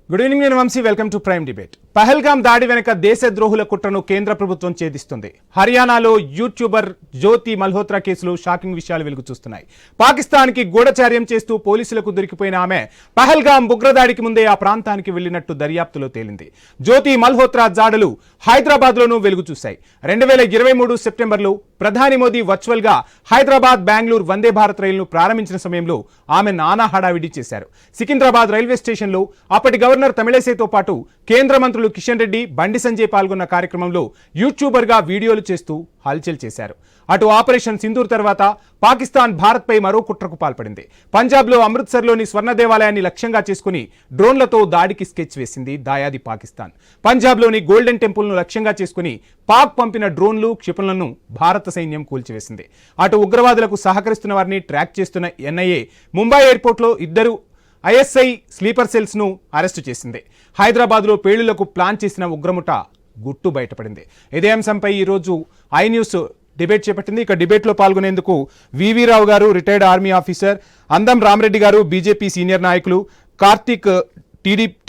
Good evening నేను Vamshi welcome to Prime Debate. Pahalgam దాడి వెనుక దేశద్రోహుల కుట్రను కేంద్ర ప్రభుత్వం ఛేదిస్తుంది. హర్యానాలో యూట్యూబర్ జ్యోతి మల్హోత్రా కేసులో షాకింగ్ విషయాలు వెలుగు చూస్తున్నాయి. పాకిస్తాన్కి గూఢచార్యం చేస్తూ పోలీసులకు దొరికిపోయిన ఆమె పహల్గామ్ ఉగ్రదాడికి ముందే ఆ ప్రాంతానికి వెళ్లినట్టు దర్యాప్తులో తేలింది. జ్యోతి మల్హోత్రా జాడలు హైదరాబాద్లోనూ వెలుగు చూశాయి. 2023 సెప్టెంబర్లో ప్రధాని మోదీ వర్చువల్ గా హైదరాబాద్ బెంగళూరు వందే భారత్ రైలును ప్రారంభించిన సమయంలో ఆమె నానా హడావిడి చేశారు. సికింద్రాబాద్ రైల్వే స్టేషన్లో అప్పటి గవర్నర్ తమిళైసైతో పాటు కేంద్ర మంత్రులు కిషన్ రెడ్డి, బండి సంజయ్ పాల్గొన్న కార్యక్రమంలో యూట్యూబర్ గా వీడియోలు చేస్తూ హల్చల్ చేశారు. అటు ఆపరేషన్ సింధూర్ తర్వాత పాకిస్తాన్ భారత్ పై మరో కుట్రకు పాల్పడింది. పంజాబ్ లో అమృత్సర్లోని స్వర్ణ దేవాలయాన్ని లక్ష్యంగా చేసుకుని డ్రోన్లతో దాడికి స్కెచ్ వేసింది దాయాది పాకిస్తాన్. పంజాబ్ లోని గోల్డెన్ టెంపుల్ ను లక్ష్యంగా చేసుకుని పాక్ పంపిన డ్రోన్లు, క్షిపణులను భారత సైన్యం కూల్చివేసింది. అటు ఉగ్రవాదులకు సహకరిస్తున్న వారిని ట్రాక్ చేస్తున్న ఎన్ఐఏ ముంబై ఎయిర్పోర్ట్ లో 2 ఐఎస్ఐ స్లీపర్ సెల్స్ ను అరెస్టు చేసింది. హైదరాబాద్ లో పేలుళ్లకు ప్లాన్ చేసిన ఉగ్రముఠ గుట్టు బయటపడింది. ఇదే అంశంపై ఈరోజు ఐ న్యూస్ డిబేట్ చేపట్టింది. ఇక డిబేట్లో పాల్గొనేందుకు వివి రావు గారు, రిటైర్డ్ ఆర్మీ ఆఫీసర్, అందం రామరెడ్డి గారు, బీజేపీ సీనియర్ నాయకులు, కార్తీక్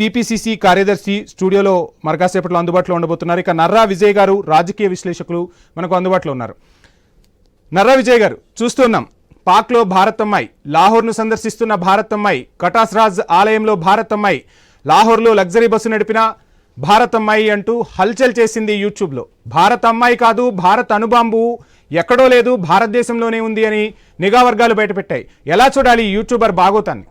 టీపీసీసీ కార్యదర్శి స్టూడియోలో మరకాసేపట్లో అందుబాటులో ఉండబోతున్నారు. ఇక నర్రా విజయ్ గారు, రాజకీయ విశ్లేషకులు మనకు అందుబాటులో ఉన్నారు. నర్రా విజయ్ గారు, చూస్తున్నాం పాక్లో భారతమ్మాయి, లాహోర్ను సందర్శిస్తున్న భారతమ్మాయి, కటాస్ రాజ్ ఆలయంలో భారతమ్మాయి, లాహోర్లో లగ్జరీ బస్సు నడిపిన భారతమ్మాయి అంటూ హల్చల్ చేసింది యూట్యూబ్లో. భారత అమ్మాయి కాదు, భారత్ అణుబాంబు ఎక్కడో లేదు, భారతదేశంలోనే ఉంది అని నిఘా వర్గాలు బయటపెట్టాయి. ఎలా చూడాలి యూట్యూబర్ బాగోతాన్ని?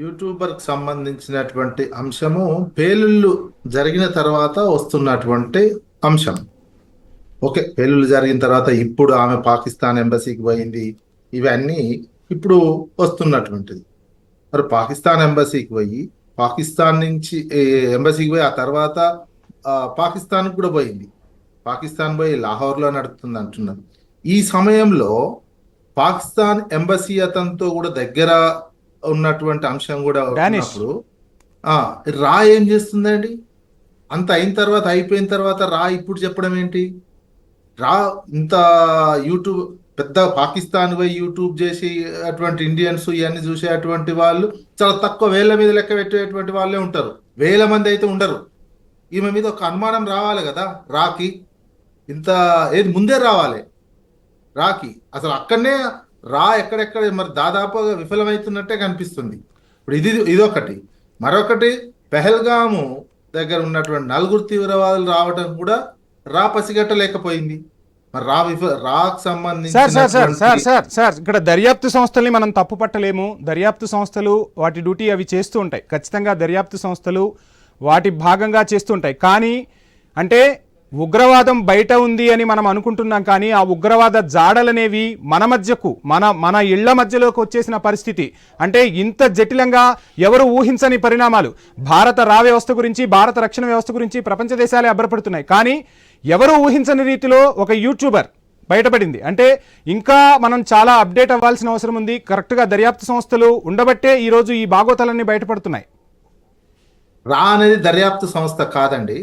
యూట్యూబర్కి సంబంధించినటువంటి అంశము పేలుళ్ళు జరిగిన తర్వాత వస్తున్నటువంటి అంశం. ఓకే, పేలుళ్ళు జరిగిన తర్వాత ఇప్పుడు ఆమె పాకిస్తాన్ ఎంబసీకి పోయింది, ఇవన్నీ ఇప్పుడు వస్తున్నటువంటిది. మరి పాకిస్తాన్ ఎంబసీకి పోయి, పాకిస్తాన్ నుంచి ఎంబసీకి పోయి ఆ తర్వాత పాకిస్తాన్కి కూడా పోయింది. పాకిస్తాన్ పోయి లాహోర్లో నడుస్తుంది అంటున్నారు. ఈ సమయంలో పాకిస్తాన్ ఎంబసీ అతనితో కూడా దగ్గర ఉన్నటువంటి అంశం కూడా ఉన్నప్పుడు రా ఏం చేస్తుందండి? అంత అయిన తర్వాత, అయిపోయిన తర్వాత రా ఇప్పుడు చెప్పడం ఏంటి? రా ఇంత యూట్యూబ్ పెద్ద పాకిస్తాన్ పోయి యూట్యూబ్ చేసి అటువంటి ఇండియన్స్ ఇవన్నీ చూసేటువంటి వాళ్ళు చాలా తక్కువ, వేల మీద లెక్క పెట్టేటువంటి వాళ్ళే ఉంటారు, వేల మంది అయితే ఉండరు. ఈమె మీద ఒక అనుమానం రావాలి కదా రాకి, ఇంత ఏది ముందే రావాలి రాకి. అసలు అక్కడనే రా ఎక్కడెక్కడ మరి దాదాపుగా విఫలమవుతున్నట్టే కనిపిస్తుంది. ఇప్పుడు ఇదొకటి. మరొకటి, పెహల్గాము దగ్గర ఉన్నటువంటి 4 తీవ్రవాదులు రావడం కూడా రా పసిగట్టలేకపోయింది. మరి రాకు సంబంధించి ఇక్కడ దర్యాప్తు సంస్థల్ని మనం తప్పు పట్టలేము. దర్యాప్తు సంస్థలు వాటి డ్యూటీ అవి చేస్తూ ఉంటాయి. ఖచ్చితంగా దర్యాప్తు సంస్థలు వాటి భాగంగా చేస్తుంటాయి. కానీ అంటే ఉగ్రవాదం బయట ఉంది అని మనం అనుకుంటున్నాం, కానీ ఆ ఉగ్రవాద జాడలనేవి మన మధ్యకు, మన ఇళ్ల మధ్యలోకి వచ్చేసిన పరిస్థితి. అంటే ఇంత జటిలంగా ఎవరు ఊహించని పరిణామాలు. భారత వ్యవస్థ గురించి, భారత రక్షణ వ్యవస్థ గురించి ప్రపంచ దేశాలే అబ్బరపడుతున్నాయి. కానీ ఎవరు ఊహించని రీతిలో ఒక యూట్యూబర్ బయటపడింది. అంటే ఇంకా మనం చాలా అప్డేట్ అవ్వాల్సిన అవసరం ఉంది. కరెక్ట్గా దర్యాప్తు సంస్థలు ఉండబట్టే ఈరోజు ఈ బాగోతాలన్నీ బయటపడుతున్నాయి. రా అనేది దర్యాప్తు సంస్థ కాదండి.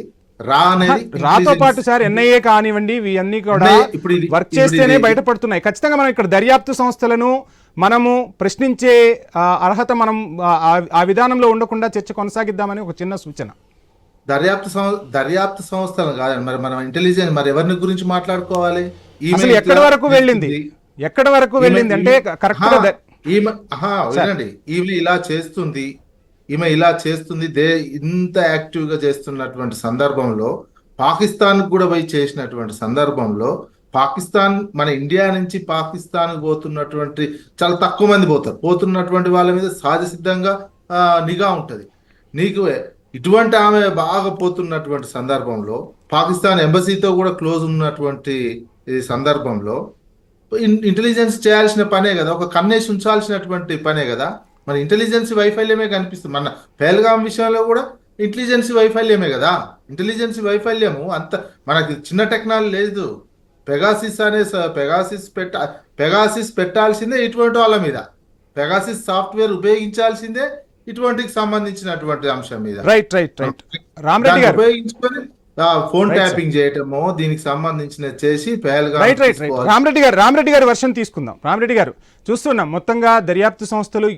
రాతో పాటు సార్ ఎన్ఐఏ కానివ్వండి, ఇవన్నీ కూడా వర్క్ చేస్తేనే బయటపడుతున్నాయి. ఖచ్చితంగా మనం ఇక్కడ దర్యాప్తు సంస్థలను మనము ప్రశ్నించే అర్హత మనం ఆ విధానంలో ఉండకుండా చర్చ కొనసాగిద్దామని ఒక చిన్న సూచన. దర్యాప్తు సంస్థలు కాదండి, మరి మనం ఇంటెలిజెన్స్, మరి ఎవరిని గురించి మాట్లాడుకోవాలి? అసలు ఎక్కడి వరకు వెళ్ళింది, ఎక్కడి వరకు వెళ్ళింది అంటే కరెక్ట్ గా వినండి. ఈమె ఇలా చేస్తుంది, ఈమె ఇలా చేస్తుంది, ఇంత యాక్టివ్గా చేస్తున్నటువంటి సందర్భంలో, పాకిస్తాన్ కూడా పోయి చేసినటువంటి సందర్భంలో, పాకిస్తాన్ మన ఇండియా నుంచి పాకిస్తాన్ పోతున్నటువంటి చాలా తక్కువ మంది పోతున్నటువంటి వాళ్ళ మీద సహజ సిద్ధంగా నిఘా ఉంటుంది. నీకు ఇటువంటి ఆమె బాగా పోతున్నటువంటి సందర్భంలో, పాకిస్తాన్ ఎంబసీతో కూడా క్లోజ్ ఉన్నటువంటి సందర్భంలో ఇంటెలిజెన్స్ చేయాల్సిన పనే కదా, ఒక కన్నేసి ఉంచాల్సినటువంటి పనే కదా. మన ఇంటెలిజెన్స్ వైఫల్యమే కనిపిస్తుంది. మన పెహల్గాం విషయంలో కూడా ఇంటెలిజెన్స్ వైఫల్యమే కదా. ఇంటెలిజెన్స్ వైఫల్యము అంత మనకి చిన్న టెక్నాలజీ లేదు. పెగాసిస్ పెట్టాల్సిందే ఇటువంటి వాళ్ళ మీద, పెగాసిస్ సాఫ్ట్వేర్ ఉపయోగించాల్సిందే ఇటువంటికి సంబంధించినటువంటి అంశం మీద. రైట్ రైట్ రైట్ రామరెడ్డి గారు ఉపయోగించుకొని ఫోన్ ట్యాపింగ్ చేయటము, దీనికి సంబంధించిన చేసి రామరెడ్డి గారు వర్షన్ తీసుకుందాం. రామరెడ్డి గారు, చూస్తున్నాం మొత్తంగా దర్యాప్తు సంస్థలు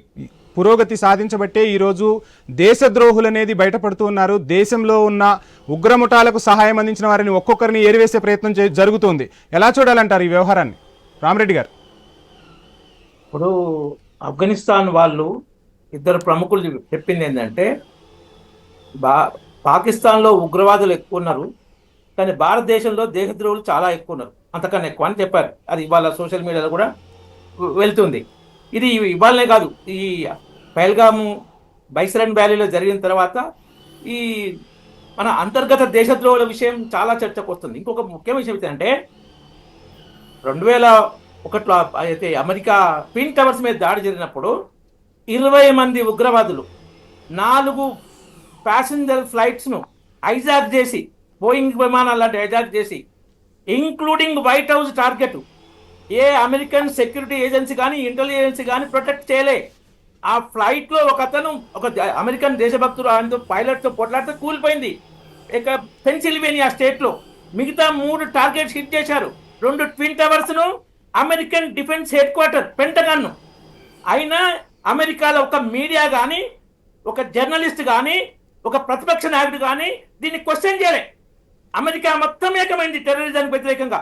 పురోగతి సాధించబట్టే ఈరోజు దేశద్రోహులు అనేది బయటపడుతూ ఉన్నారు. దేశంలో ఉన్న ఉగ్రముఠాలకు సహాయం అందించిన వారిని ఒక్కొక్కరిని ఏరివేసే ప్రయత్నం జరుగుతుంది. ఎలా చూడాలంటారు ఈ వ్యవహారాన్ని రామరెడ్డి గారు? ఇప్పుడు ఆఫ్ఘనిస్తాన్ వాళ్ళు ఇద్దరు ప్రముఖులు చెప్పింది ఏంటంటే పాకిస్తాన్లో ఉగ్రవాదులు ఎక్కువ ఉన్నారు, కానీ భారతదేశంలో దేశద్రోహులు చాలా ఎక్కువ ఉన్నారు, అంతకన్నా ఎక్కువ అని చెప్పారు. అది ఇవాళ సోషల్ మీడియాలో కూడా వెళ్తుంది. ఇది ఇవాళనే కాదు, ఈ పహల్గాము బైసరన్ వ్యాలీలో జరిగిన తర్వాత ఈ మన అంతర్గత దేశద్రోహుల విషయం చాలా చర్చకు వస్తుంది. ఇంకొక ముఖ్యమైన విషయం ఏంటంటే 2001లో అయితే అమెరికా ట్విన్ టవర్స్ మీద దాడి జరిగినప్పుడు 20 మంది ఉగ్రవాదులు 4 ప్యాసింజర్ ఫ్లైట్స్ను హైజాక్ చేసి, బోయింగ్ విమానాలు లాంటి హైజాక్ చేసి, ఇంక్లూడింగ్ వైట్ హౌస్ టార్గెట్, ఏ అమెరికన్ సెక్యూరిటీ ఏజెన్సీ కానీ ఇంటెలిజెన్స్ కానీ ప్రొటెక్ట్ చేయలే. ఆ ఫ్లైట్లో ఒక అమెరికన్ దేశభక్తుడు ఆయనతో పైలట్తో పొట్లాడితే కూలిపోయింది. ఇక పెన్సిల్వేనియా స్టేట్లో మిగతా 3 టార్గెట్స్ హిట్ చేశారు. 2 ట్విన్ టవర్స్ను, అమెరికన్ డిఫెన్స్ హెడ్ క్వార్టర్ పెంటగాన్ను. అయినా అమెరికాలో ఒక మీడియా కానీ, ఒక జర్నలిస్ట్ కానీ, ఒక ప్రతిపక్ష నాయకుడు కానీ దీన్ని క్వశ్చన్ చేయలే. అమెరికా మొత్తం ఏకమైంది టెర్రరిజానికి వ్యతిరేకంగా.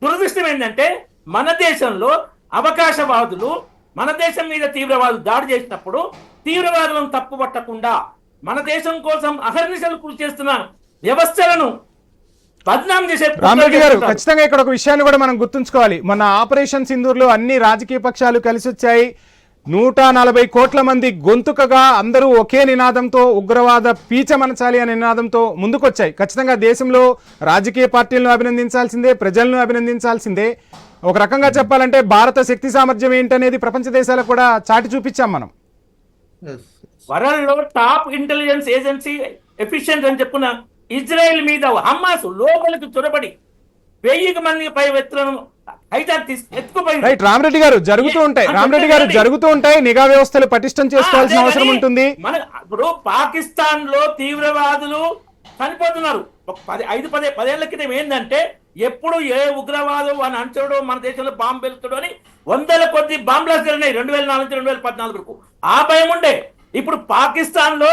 దురదృష్టం ఏంటంటే మన దేశంలో అవకాశవాదులు మన దేశం మీద తీవ్రవాదులు దాడి చేసినప్పుడు తీవ్రవాదులను తప్పుపట్టకుండా మన దేశం కోసం అహర్నిశలు కృషి చేస్తున్న వ్యవస్థలను బద్నాం చేసే రామరెడ్డి గారు, ఖచ్చితంగా ఇక్కడ ఒక విషయాన్ని కూడా మనం గుర్తుంచుకోవాలి. మన ఆపరేషన్ సింధూర్లో అన్ని రాజకీయ పక్షాలు కలిసి వచ్చాయి. 140 కోట్ల మంది గొంతుకగా అందరూ ఒకే నినాదంతో ఉగ్రవాద పీచమనచాలి అనే నినాదంతో ముందుకొచ్చాయి. ఖచ్చితంగా దేశంలో రాజకీయ పార్టీలను అభినందించాల్సిందే, ప్రజలను అభినందించాల్సిందే. ఒక రకంగా చెప్పాలంటే భారత శక్తి సామర్థ్యం ఏంటనేది ప్రపంచ దేశాలకు కూడా చాటి చూపించాం మనం. వరల్డ్ లో టాప్ ఇంటెలిజెన్స్ ఏజెన్సీ ఎఫిషియెంట్ అని చెప్పుకున్న ఇజ్రాయెల్ మీద హమాస్ లోపలికి చొరబడి 1000 మంది పై వ్యక్తులను రైట్ రామరెడ్డి గారు, జరుగుతూ ఉంటాయి. నిఘా వ్యవస్థలు పటిష్టం చేసుకోవాల్సిన అవసరం ఉంటుంది. ఇప్పుడు పాకిస్తాన్ లో తీవ్రవాదులు చనిపోతున్నారు. 10 ఏళ్ల క్రితం ఏంటంటే ఎప్పుడు ఏ ఉగ్రవాదు అని అంచడో మన దేశంలో బాంబు వెళ్తాడో అని 100ల కొద్ది బాంబులు జరిగినాయి 2004 నుంచి 2014 వరకు. ఆ భయం ఉండే. ఇప్పుడు పాకిస్తాన్ లో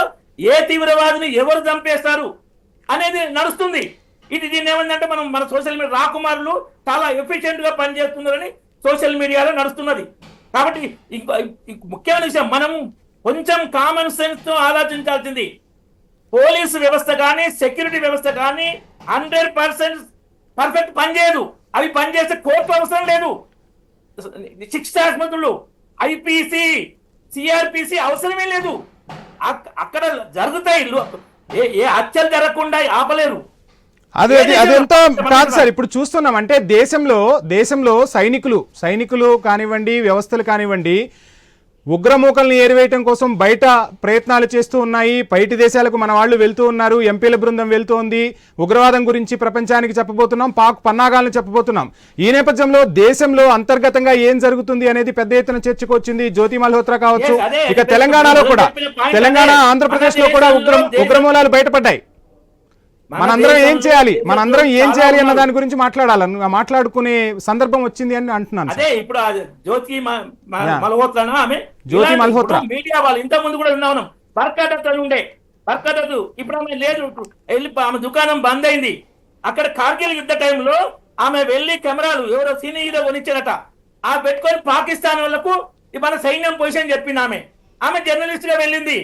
ఏ తీవ్రవాదిని ఎవరు చంపేస్తారు అనేది నడుస్తుంది. దీన్ని ఏమందంటే మన సోషల్ మీడియా రాకుమారులు చాలా ఎఫిషియెంట్ గా పనిచేస్తున్నారని సోషల్ మీడియాలో నడుస్తున్నది. కాబట్టి ముఖ్యమైన విషయం, మనం కొంచెం కామన్ సెన్స్ తో ఆలోచించాల్సింది. పోలీసు వ్యవస్థ కానీ, సెక్యూరిటీ వ్యవస్థ కానీ 100% పర్ఫెక్ట్ పనిచేయదు. అవి పనిచేసే కోర్టు అవసరం లేదు. శిక్షాస్మతులు, ఐపీసీ, సిఆర్పిసి అవసరమే లేదు. అక్కడ జరుగుతాయి. ఏ హత్యలు జరగకుండా ఆపలేరు. అదెంతో కాదు సార్. ఇప్పుడు చూస్తున్నాం అంటే దేశంలో సైనికులు కానివ్వండి, వ్యవస్థలు కానివ్వండి, ఉగ్రమూకల్ని ఏరివేయటం కోసం బయట ప్రయత్నాలు చేస్తూ ఉన్నాయి. బయటి దేశాలకు మన వాళ్ళు వెళ్తూ ఉన్నారు, ఎంపీల బృందం వెళ్తోంది. ఉగ్రవాదం గురించి ప్రపంచానికి చెప్పబోతున్నాం, పాక్ పన్నాగాలను చెప్పబోతున్నాం. ఈ నేపథ్యంలో దేశంలో అంతర్గతంగా ఏం జరుగుతుంది అనేది పెద్ద ఎత్తున చర్చకు వచ్చింది. జ్యోతి మల్హోత్రా కావచ్చు, ఇక తెలంగాణలో కూడా, ఆంధ్రప్రదేశ్ లో కూడా ఉగ్రమూలాలు బయటపడ్డాయి. మనందరం ఏం చేయాలి అన్న దాని గురించి మాట్లాడుకునే సందర్భం వచ్చింది అని అంటున్నాను. అదే ఇప్పుడు జ్యోతి మల్హోత్రా మీడియా వాళ్ళు ఇంత ముందు కూడా విన్నాం. బర్కాదత్ ఉండే బర్కాదత్ ఇప్పుడు ఆమె లేదు, ఆమె దుకాణం బంద్ అయింది. అక్కడ కార్గిల్ యుద్ధ టైంలో ఆమె వెళ్లి కెమెరాలు ఎవరో సీనియర్ హీరో కొనిచ్చారట, ఆ పెట్టుకొని పాకిస్తాన్ వాళ్లకు మన సైన్యం పొజిషన్ చెప్పింది. ఆమె జర్నలిస్ట్ గా వెళ్ళింది.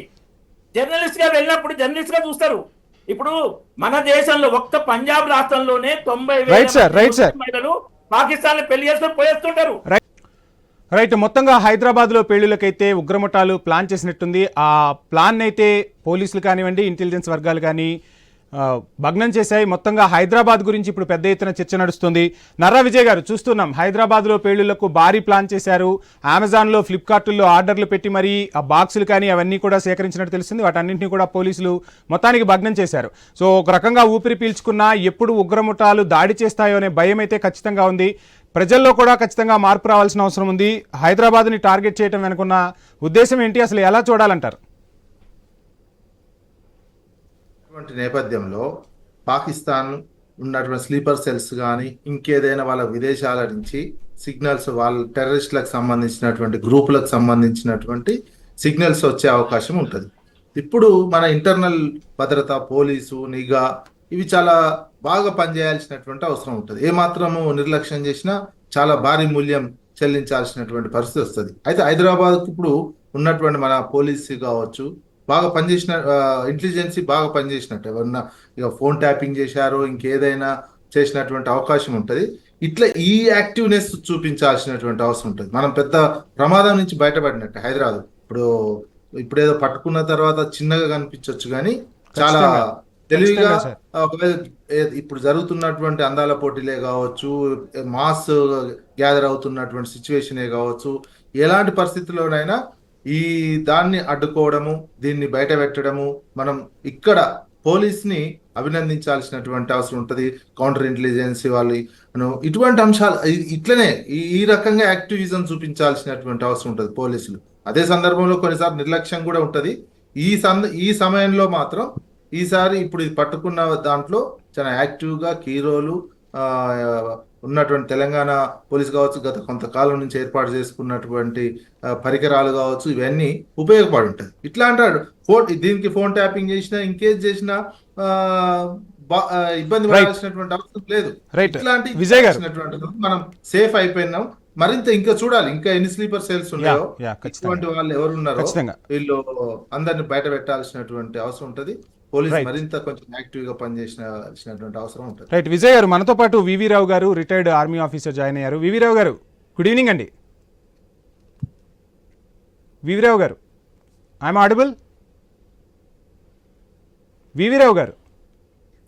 జర్నలిస్ట్ గా వెళ్ళినప్పుడు జర్నలిస్ట్ గా చూస్తారు. ఇప్పుడు మన దేశంలో ఒక్క పంజాబ్ రాష్ట్రంలోనే 90,000 మహిళలు పాకిస్తాన్ పెళ్లి చేసుకొని పోయేస్తుంటారు. రైట్, మొత్తంగా హైదరాబాద్ లో పెళ్లిళ్ళకైతే ఉగ్రముఠాలు ప్లాన్ చేసినట్టుంది. ఆ ప్లాన్ అయితే పోలీసులు కానివ్వండి, ఇంటెలిజెన్స్ వర్గాలు కానీ భగ్నం చేశాయి. మొత్తంగా హైదరాబాద్ గురించి ఇప్పుడు పెద్ద ఎత్తున చర్చ నడుస్తుంది. నర్రా విజయ్ గారు, చూస్తున్నాం హైదరాబాద్లో పేలుళ్లకు భారీ ప్లాన్ చేశారు. అమెజాన్లో, ఫ్లిప్కార్ట్లో ఆర్డర్లు పెట్టి మరి ఆ బాక్సులు కానీ అవన్నీ కూడా సేకరించినట్టు తెలుస్తుంది. వాటన్నింటినీ కూడా పోలీసులు మొత్తానికి భగ్నం చేశారు. సో ఒక రకంగా ఊపిరి పీల్చుకున్నా ఎప్పుడు ఉగ్రముఠాలు దాడి చేస్తాయో అనే భయం అయితే ఖచ్చితంగా ఉంది. ప్రజల్లో కూడా ఖచ్చితంగా మార్పు రావాల్సిన అవసరం ఉంది. హైదరాబాద్ని టార్గెట్ చేయడం వెనుకున్న ఉద్దేశం ఏంటి, అసలు ఎలా చూడాలంటారు? నేపథ్యంలో పాకిస్తాన్ ఉన్నటువంటి స్లీపర్ సెల్స్ కానీ ఇంకేదైనా వాళ్ళ విదేశాల నుంచి సిగ్నల్స్, వాళ్ళ టెర్రరిస్టులకు సంబంధించినటువంటి గ్రూపులకు సంబంధించినటువంటి సిగ్నల్స్ వచ్చే అవకాశం ఉంటుంది. ఇప్పుడు మన ఇంటర్నల్ భద్రత, పోలీసు, నిఘా ఇవి చాలా బాగా పనిచేయాల్సినటువంటి అవసరం ఉంటుంది. ఏమాత్రము నిర్లక్ష్యం చేసినా చాలా భారీ మూల్యం చెల్లించాల్సినటువంటి పరిస్థితి వస్తుంది. అయితే హైదరాబాద్కు ఇప్పుడు ఉన్నటువంటి మన పోలీసు కావచ్చు బాగా పనిచేసిన, ఇంటెలిజెన్సీ బాగా పనిచేసినట్టు, ఎవరన్నా ఇక ఫోన్ ట్యాపింగ్ చేశారో ఇంకేదైనా చేసినటువంటి అవకాశం ఉంటుంది. ఇట్లా ఈ యాక్టివ్నెస్ చూపించాల్సినటువంటి అవసరం ఉంటుంది. మనం పెద్ద ప్రమాదం నుంచి బయటపడినట్టు హైదరాబాద్ ఇప్పుడేదో పట్టుకున్న తర్వాత చిన్నగా కనిపించవచ్చు, కానీ చాలా ఖచ్చితంగా. తెలివిగా ఖచ్చితంగా సార్. ఒకవేళ ఇప్పుడు జరుగుతున్నటువంటి అందాల పోటీలే కావచ్చు, మాస్ గ్యాదర్ అవుతున్నటువంటి సిచ్యువేషనే కావచ్చు, ఎలాంటి పరిస్థితుల్లోనైనా ఈ దాన్ని అడ్డుకోవడము, దీన్ని బయట పెట్టడము, మనం ఇక్కడ పోలీస్ని అభినందించాల్సినటువంటి అవసరం ఉంటుంది. కౌంటర్ ఇంటెలిజెన్స్ వాళ్ళు ఇటువంటి అంశాలు ఇట్లనే ఈ రకంగా యాక్టివిజం చూపించాల్సినటువంటి అవసరం ఉంటుంది పోలీసులు. అదే సందర్భంలో కొన్నిసార్లు నిర్లక్ష్యం కూడా ఉంటుంది. ఈ సమయంలో మాత్రం ఈసారి ఇప్పుడు ఇది పట్టుకున్న దాంట్లో చాలా యాక్టివ్గా కీరోలు ఉన్నటువంటి తెలంగాణ పోలీస్ కావచ్చు, గత కొంతకాలం నుంచి ఏర్పాటు చేసుకున్నటువంటి పరికరాలు కావచ్చు, ఇవన్నీ ఉపయోగపడి ఉంటుంది. ఇట్లా అంటాడు దీనికి ఫోన్ ట్యాపింగ్ చేసినా ఇంకేజ్ చేసినా ఇబ్బంది పడాల్సినటువంటి అవసరం లేదు. ఇట్లాంటి విజయ్ గారు, మనం సేఫ్ అయిపోయినాం. మరింత ఇంకా చూడాలి, ఇంకా ఎన్ని స్లీపర్ సెల్స్ ఉన్నాయో, ఇటువంటి వాళ్ళు ఎవరు ఉన్నారో వీళ్ళు అందరిని బయట పెట్టాల్సినటువంటి అవసరం ఉంటుంది. పోలీస్ మరింత కొంచెం యాక్టివ్ గా పనిచేసినటువంటి అవసరం ఉంటుంది. రైట్ విజయ్ గారు, మనతో పాటు వివి రావు గారు రిటైర్డ్ ఆర్మీ ఆఫీసర్ జాయిన్ అయ్యారు. వివి రావు గారు, గుడ్ ఈవినింగ్ అండి. వివి రావు గారు, ఐఎమ్ ఆడిబుల్? వివి రావు గారు,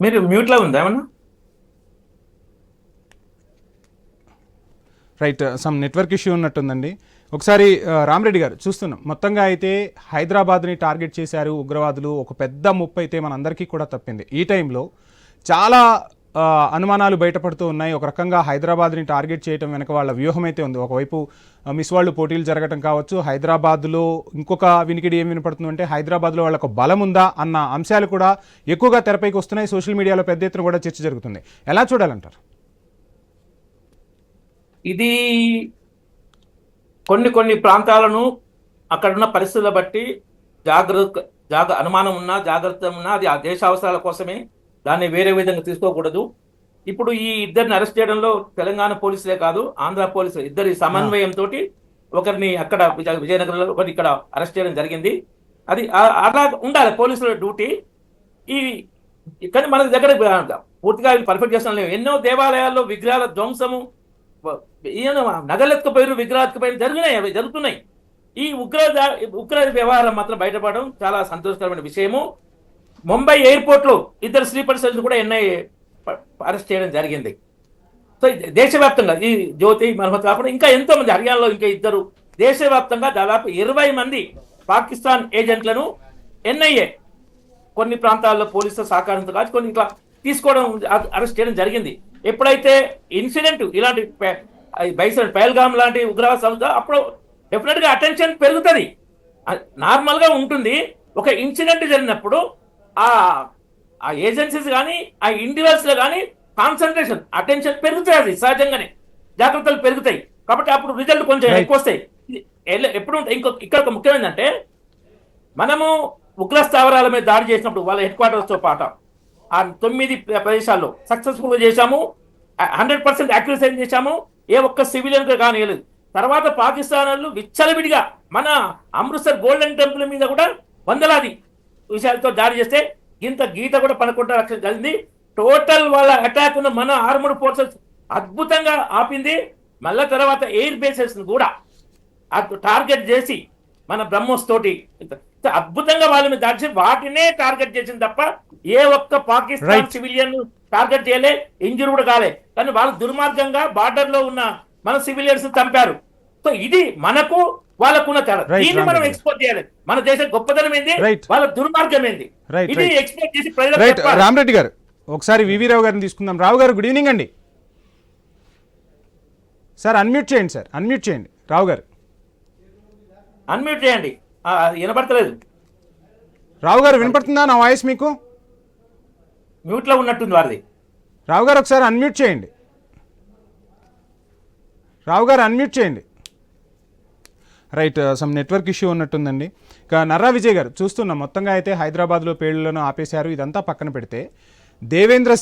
మీరు మ్యూట్ లో ఉందా ఏమన్నా? రైట్, సమ్ నెట్వర్క్ ఇష్యూ ఉన్నట్టుందండి. ఒకసారి రామరెడ్డి గారు, చూస్తున్నాం మొత్తంగా అయితే హైదరాబాద్ని టార్గెట్ చేశారు ఉగ్రవాదులు. ఒక పెద్ద ముప్పు అయితే మనందరికీ కూడా తప్పింది. ఈ టైంలో చాలా అనుమానాలు బయటపడుతూ ఉన్నాయి. ఒక రకంగా హైదరాబాద్ని టార్గెట్ చేయడం వెనక వాళ్ళ వ్యూహం అయితే ఉంది. ఒకవైపు మిస్ వరల్డ్ పోటీలు జరగడం కావచ్చు, హైదరాబాద్లో ఇంకొక వినికిడి ఏం వినపడుతుందంటే హైదరాబాద్లో వాళ్ళకు బలం ఉందా అన్న అంశాలు కూడా ఎక్కువగా తెరపైకి వస్తున్నాయి. సోషల్ మీడియాలో పెద్ద ఎత్తున కూడా చర్చ జరుగుతుంది. ఎలా చూడాలంటారు? ఇది కొన్ని ప్రాంతాలను అక్కడున్న పరిస్థితుల బట్టి అనుమానం ఉన్నా, జాగ్రత్త ఉన్నా, అది ఆ దేశ అవసరాల కోసమే, దాన్ని వేరే విధంగా తీసుకోకూడదు. ఇప్పుడు ఈ ఇద్దరిని అరెస్ట్ చేయడంలో తెలంగాణ పోలీసులే కాదు, ఆంధ్ర పోలీసులు ఇద్దరి సమన్వయంతో ఒకరిని అక్కడ విజయనగరంలో, ఒకరిని ఇక్కడ అరెస్ట్ చేయడం జరిగింది. అది అలా ఉండాలి పోలీసుల డ్యూటీ. కానీ మన దగ్గర పూర్తిగా పర్ఫెక్ట్ చేస్తున్నాం. ఎన్నో దేవాలయాల్లో విగ్రహాల ధ్వంసము, నగలెత్తుకుపోయిన విగ్రహాత్తుకుపోయిన జరుగుతున్నాయి. ఈ ఉగ్ర వ్యవహారం మాత్రం బయటపడడం చాలా సంతోషకరమైన విషయము. ముంబై ఎయిర్పోర్ట్ లో ఇద్దరు స్లీపర్ సెల్స్ కూడా ఎన్ఐఏ అరెస్ట్ చేయడం జరిగింది. సో దేశవ్యాప్తంగా ఈ జ్యోతి మల్హోత్రా కాకుండా ఇంకా ఎంతో మంది, హర్యానాలో ఇంకా ఇద్దరు, దేశవ్యాప్తంగా దాదాపు 20 మంది పాకిస్తాన్ ఏజెంట్లను ఎన్ఐఏ కొన్ని ప్రాంతాల్లో పోలీసుల సహకారంతో కాదు కొన్ని ఇట్లా తీసుకోవడం, అరెస్ట్ చేయడం జరిగింది. ఎప్పుడైతే ఇన్సిడెంట్ ఇలాంటి పహల్గామ్ లాంటి ఉగ్రవాద సంస్థ, అప్పుడు డెఫినెట్గా అటెన్షన్ పెరుగుతుంది, నార్మల్గా ఉంటుంది. ఒక ఇన్సిడెంట్ జరిగినప్పుడు ఆ ఏజెన్సీస్ కానీ ఆ ఇండివిజువల్స్లో కానీ కాన్సన్ట్రేషన్, అటెన్షన్ పెరుగుతాయి, అది సహజంగానే జాగ్రత్తలు పెరుగుతాయి. కాబట్టి అప్పుడు రిజల్ట్ కొంచెం ఎక్కువ వస్తాయి. ఎప్పుడు ఇక్కడ ముఖ్యమైనదంటే, మనము ఉగ్ర స్థావరాల మీద దాడి చేసినప్పుడు వాళ్ళ హెడ్ క్వార్టర్స్తో పాటు ఆ 9 ప్రదేశాల్లో సక్సెస్ఫుల్గా చేశాము, 100% యాక్యురసీ చేశాము, ఏ ఒక్క సివిలియన్గా కానియలేదు. తర్వాత పాకిస్తాన్ వాళ్ళు విచ్చలవిడిగా మన అమృత్సర్ గోల్డెన్ టెంపుల్ మీద కూడా వందలాది విషయాలతో దాడి చేస్తే ఇంత గీత కూడా పనకుండా రక్షణ జరిగింది. టోటల్ వాళ్ళ అటాక్ ఉన్న మన ఆర్మడ్ ఫోర్సెస్ అద్భుతంగా ఆపింది. మళ్ళా తర్వాత ఎయిర్ బేసెస్ కూడా టార్గెట్ చేసి మన బ్రహ్మోస్ తోటి అద్భుతంగా వాళ్ళ మీద దాడి చేసి వాటినే టార్గెట్ చేసింది తప్ప ఏ ఒక్క పాకిస్తాన్ సివిలియన్ టార్గెట్ చేయలే, ఇంజూర్ కూడా కాలే. కానీ వాళ్ళు దుర్మార్గంగా బార్డర్ లో ఉన్న మన సివిలియన్స్ చంపారు. సో ఇది మనకు వాళ్ళకున్న తేడా. దీన్ని మనం ఎక్స్పోర్ట్ చేయాలి. మన దేశం గొప్పతనం ఏంది, వాళ్ళ దుర్మార్గం ఏంది, ఇది ఎక్స్పోర్ట్ చేసి ప్రజలకు. రామరెడ్డి గారు, ఒకసారి వివి రావు గారిని తీసుకుందాం. రావు గారు, గుడ్ ఈవినింగ్ అండి. సార్ అన్మ్యూట్ చేయండి, సార్ అన్మ్యూట్ చేయండి. రావు గారు అన్మ్యూట్ చేయండి, వినపడతలేదు. రావు గారు వినపడుతుందా నా వాయిస్ మీకు? మ్యూట్ లో ఉన్నట్టుంది వారిది. రావు గారు ఒకసారి అన్మ్యూట్ చేయండి. రావు గారు అన్మ్యూట్ చేయండి. రైట్, సమ్ నెట్వర్క్ ఇష్యూ ఉన్నట్టుందండి. ఇక నర్రా విజయ్ గారు చూస్తున్నాం, మొత్తంగా అయితే హైదరాబాద్లో పేలుళ్లను ఆపేశారు. ఇదంతా పక్కన పెడితే దేవేంద్ర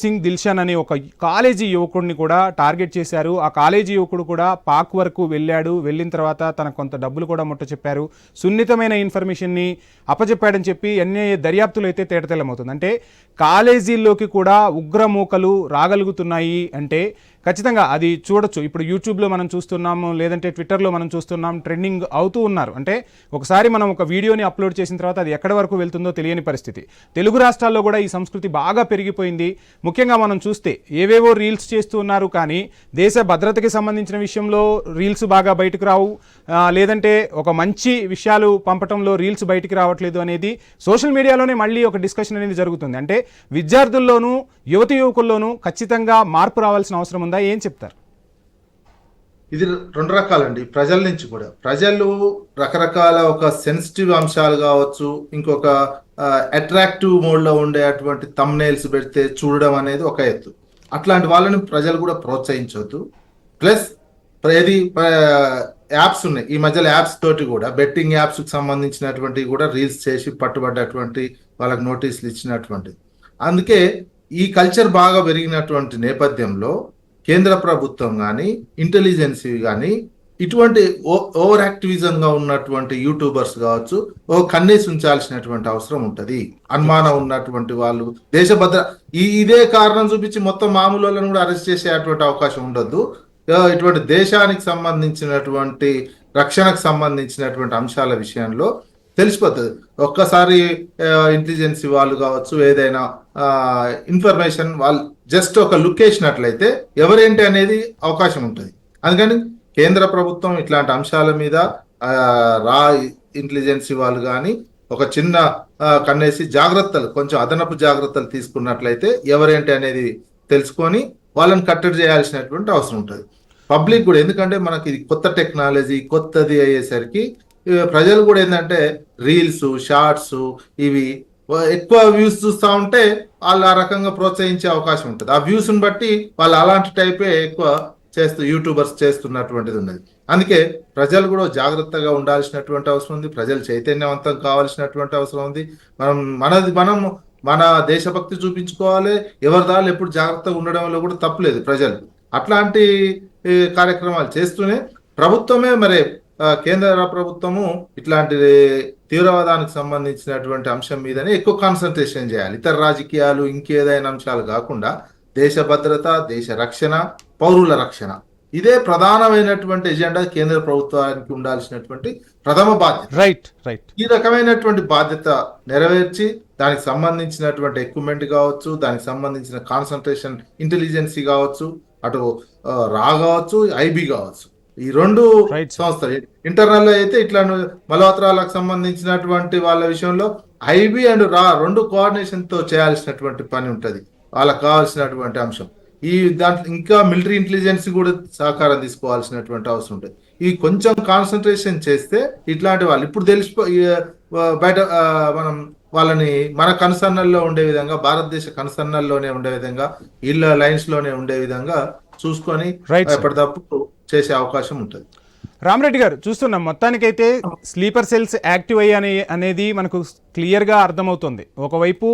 సింగ్ దిల్షన్ అనే ఒక కాలేజీ యువకుడిని కూడా టార్గెట్ చేశారు. ఆ కాలేజీ యువకుడు కూడా పాక్ వరకు వెళ్ళాడు. వెళ్ళిన తర్వాత తనకు కొంత డబ్బులు కూడా ముట్ట చెప్పారు. సున్నితమైన ఇన్ఫర్మేషన్ని అప్పచెప్పాడని చెప్పి ఎన్ఐఏ దర్యాప్తులు అయితే తేటతెల్లమవుతుంది. అంటే కాలేజీల్లోకి కూడా ఉగ్రమూకలు రాగలుగుతున్నాయి అంటే ఖచ్చితంగా అది చూడొచ్చు. ఇప్పుడు యూట్యూబ్లో మనం చూస్తున్నాము, లేదంటే ట్విట్టర్లో మనం చూస్తున్నాం, ట్రెండింగ్ అవుతూ ఉన్నారు. అంటే ఒకసారి మనం ఒక వీడియోని అప్లోడ్ చేసిన తర్వాత అది ఎక్కడి వరకు వెళ్తుందో తెలియని పరిస్థితి. తెలుగు రాష్ట్రాల్లో కూడా ఈ సంస్కృతి బాగా పెరిగిపోయింది. ముఖ్యంగా మనం చూస్తే ఏవేవో రీల్స్ చేస్తూ ఉన్నారు, కానీ దేశ భద్రతకి సంబంధించిన విషయంలో రీల్స్ బాగా బయటకు రావు, లేదంటే ఒక మంచి విషయాలు పంపటంలో రీల్స్ బయటికి రావట్లేదు అనేది సోషల్ మీడియాలోనే మళ్ళీ ఒక డిస్కషన్ అనేది జరుగుతుంది. అంటే విద్యార్థుల్లోనూ యువతి యువకుల్లోనూ ఖచ్చితంగా మార్పు రావాల్సిన అవసరం ఉందా? ఏం చెప్తారు? ఇది రెండు రకాలండి. ప్రజల నుంచి కూడా ప్రజలు రకరకాల ఒక సెన్సిటివ్ అంశాలు కావచ్చు, ఇంకొక అట్రాక్టివ్ మోడ్లో ఉండేటువంటి థంబ్నెయిల్స్ పెడితే చూడడం అనేది ఒక ఎత్తు. అట్లాంటి వాళ్ళని ప్రజలు కూడా ప్రోత్సహించవద్దు. ప్లస్ ఏది యాప్స్ ఉన్నాయి ఈ మధ్యలో, యాప్స్ తోటి కూడా బెట్టింగ్ యాప్స్కి సంబంధించినటువంటివి కూడా రీల్స్ చేసి పట్టుబడ్డటువంటి వాళ్ళకి నోటీసులు ఇచ్చినటువంటి. అందుకే ఈ కల్చర్ బాగా పెరిగినటువంటి నేపథ్యంలో కేంద్ర ప్రభుత్వం కానీ ఇంటెలిజెన్సీ కానీ ఇటువంటి ఓవర్ యాక్టివిజంగా ఉన్నటువంటి యూట్యూబర్స్ కావచ్చు కన్నేసి ఉంచాల్సినటువంటి అవసరం ఉంటుంది. అనుమానం ఉన్నటువంటి వాళ్ళు ఇదే కారణం చూపించి మొత్తం మామూలు వాళ్ళని కూడా అరెస్ట్ చేసేటువంటి అవకాశం ఉండొద్దు. ఇటువంటి దేశానికి సంబంధించినటువంటి రక్షణకు సంబంధించినటువంటి అంశాల విషయంలో తెలిసిపోతుంది. ఒక్కసారి ఇంటెలిజెన్సీ వాళ్ళు కావచ్చు ఏదైనా ఇన్ఫర్మేషన్ వాళ్ళు జస్ట్ ఒక లుక్ వేసినట్లయితే ఎవరేంటి అనేది అవకాశం ఉంటుంది. అందుకని కేంద్ర ప్రభుత్వం ఇట్లాంటి అంశాల మీద ఇంటెలిజెన్సీ వాళ్ళు కానీ ఒక చిన్న కన్నేసి జాగ్రత్తలు, కొంచెం అదనపు జాగ్రత్తలు తీసుకున్నట్లయితే ఎవరేంటి అనేది తెలుసుకొని వాళ్ళని కట్టడి చేయాల్సినటువంటి అవసరం ఉంటుంది. పబ్లిక్ కూడా, ఎందుకంటే మనకి ఇది కొత్త టెక్నాలజీ, కొత్తది అయ్యేసరికి ప్రజలు కూడా ఏంటంటే రీల్స్, షార్ట్స్ ఇవి ఎక్కువ వ్యూస్ చూస్తూ ఉంటే వాళ్ళు ఆ రకంగా ప్రోత్సహించే అవకాశం ఉంటుంది. ఆ వ్యూస్ని బట్టి వాళ్ళు అలాంటి టైపే ఎక్కువ యూట్యూబర్స్ చేస్తున్నటువంటిది ఉన్నది. అందుకే ప్రజలు కూడా జాగ్రత్తగా ఉండాల్సినటువంటి అవసరం ఉంది. ప్రజలు చైతన్యవంతం కావాల్సినటువంటి అవసరం ఉంది. మనం మన దేశభక్తి చూపించుకోవాలి. ఎవరిదాళ్ళు ఎప్పుడు జాగ్రత్తగా ఉండడంలో కూడా తప్పులేదు. ప్రజలు అట్లాంటి కార్యక్రమాలు చేస్తూనే ప్రభుత్వమే మరి కేంద్ర ప్రభుత్వము ఇట్లాంటి తీవ్రవాదానికి సంబంధించినటువంటి అంశం మీదనే ఎక్కువ కాన్సన్ట్రేషన్ చేయాలి. ఇతర రాజకీయాలు ఇంకేదైనా అంశాలు కాకుండా దేశ భద్రత, దేశ రక్షణ, పౌరుల రక్షణ ఇదే ప్రధానమైనటువంటి ఎజెండా కేంద్ర ప్రభుత్వానికి ఉండాల్సినటువంటి ప్రథమ బాధ్యత. రైట్. ఈ రకమైనటువంటి బాధ్యత నెరవేర్చి దానికి సంబంధించినటువంటి ఎక్విప్మెంట్ కావచ్చు, దానికి సంబంధించిన కాన్సన్ట్రేషన్ ఇంటెలిజెన్సీ కావచ్చు, అటు రా కావచ్చు, ఐబీ కావచ్చు, ఈ రెండు సంస్థలు ఇంటర్నల్ అయితే ఇట్లా మలవత్రాలకు సంబంధించినటువంటి వాళ్ళ విషయంలో ఐబీ అండ్ రా రెండు కోఆర్డినేషన్ తో చేయాల్సినటువంటి పని ఉంటుంది. వాళ్ళకి కావాల్సినటువంటి అంశం దాంట్లో ఇంకా మిలిటరీ ఇంటెలిజెన్స్ కూడా సహకారం తీసుకోవాల్సినటువంటి అవసరం ఉంటుంది. ఈ కొంచెం కాన్సన్ట్రేషన్ చేస్తే ఇట్లాంటి వాళ్ళు ఇప్పుడు బయట మనం వాళ్ళని మన కన్సర్నల్లో ఉండే విధంగా, భారతదేశ కన్సర్నల్లోనే ఉండే విధంగా, ఇళ్ళ లైన్స్ లోనే ఉండే విధంగా చూసుకొని ఎప్పటికప్పుడు చేసే అవకాశం ఉంటుంది. రామరెడ్డి గారు చూస్తున్నాం, మొత్తానికైతే స్లీపర్ సెల్స్ యాక్టివ్ అయ్యాయి అనేది మనకు క్లియర్గా అర్థమవుతుంది. ఒకవైపు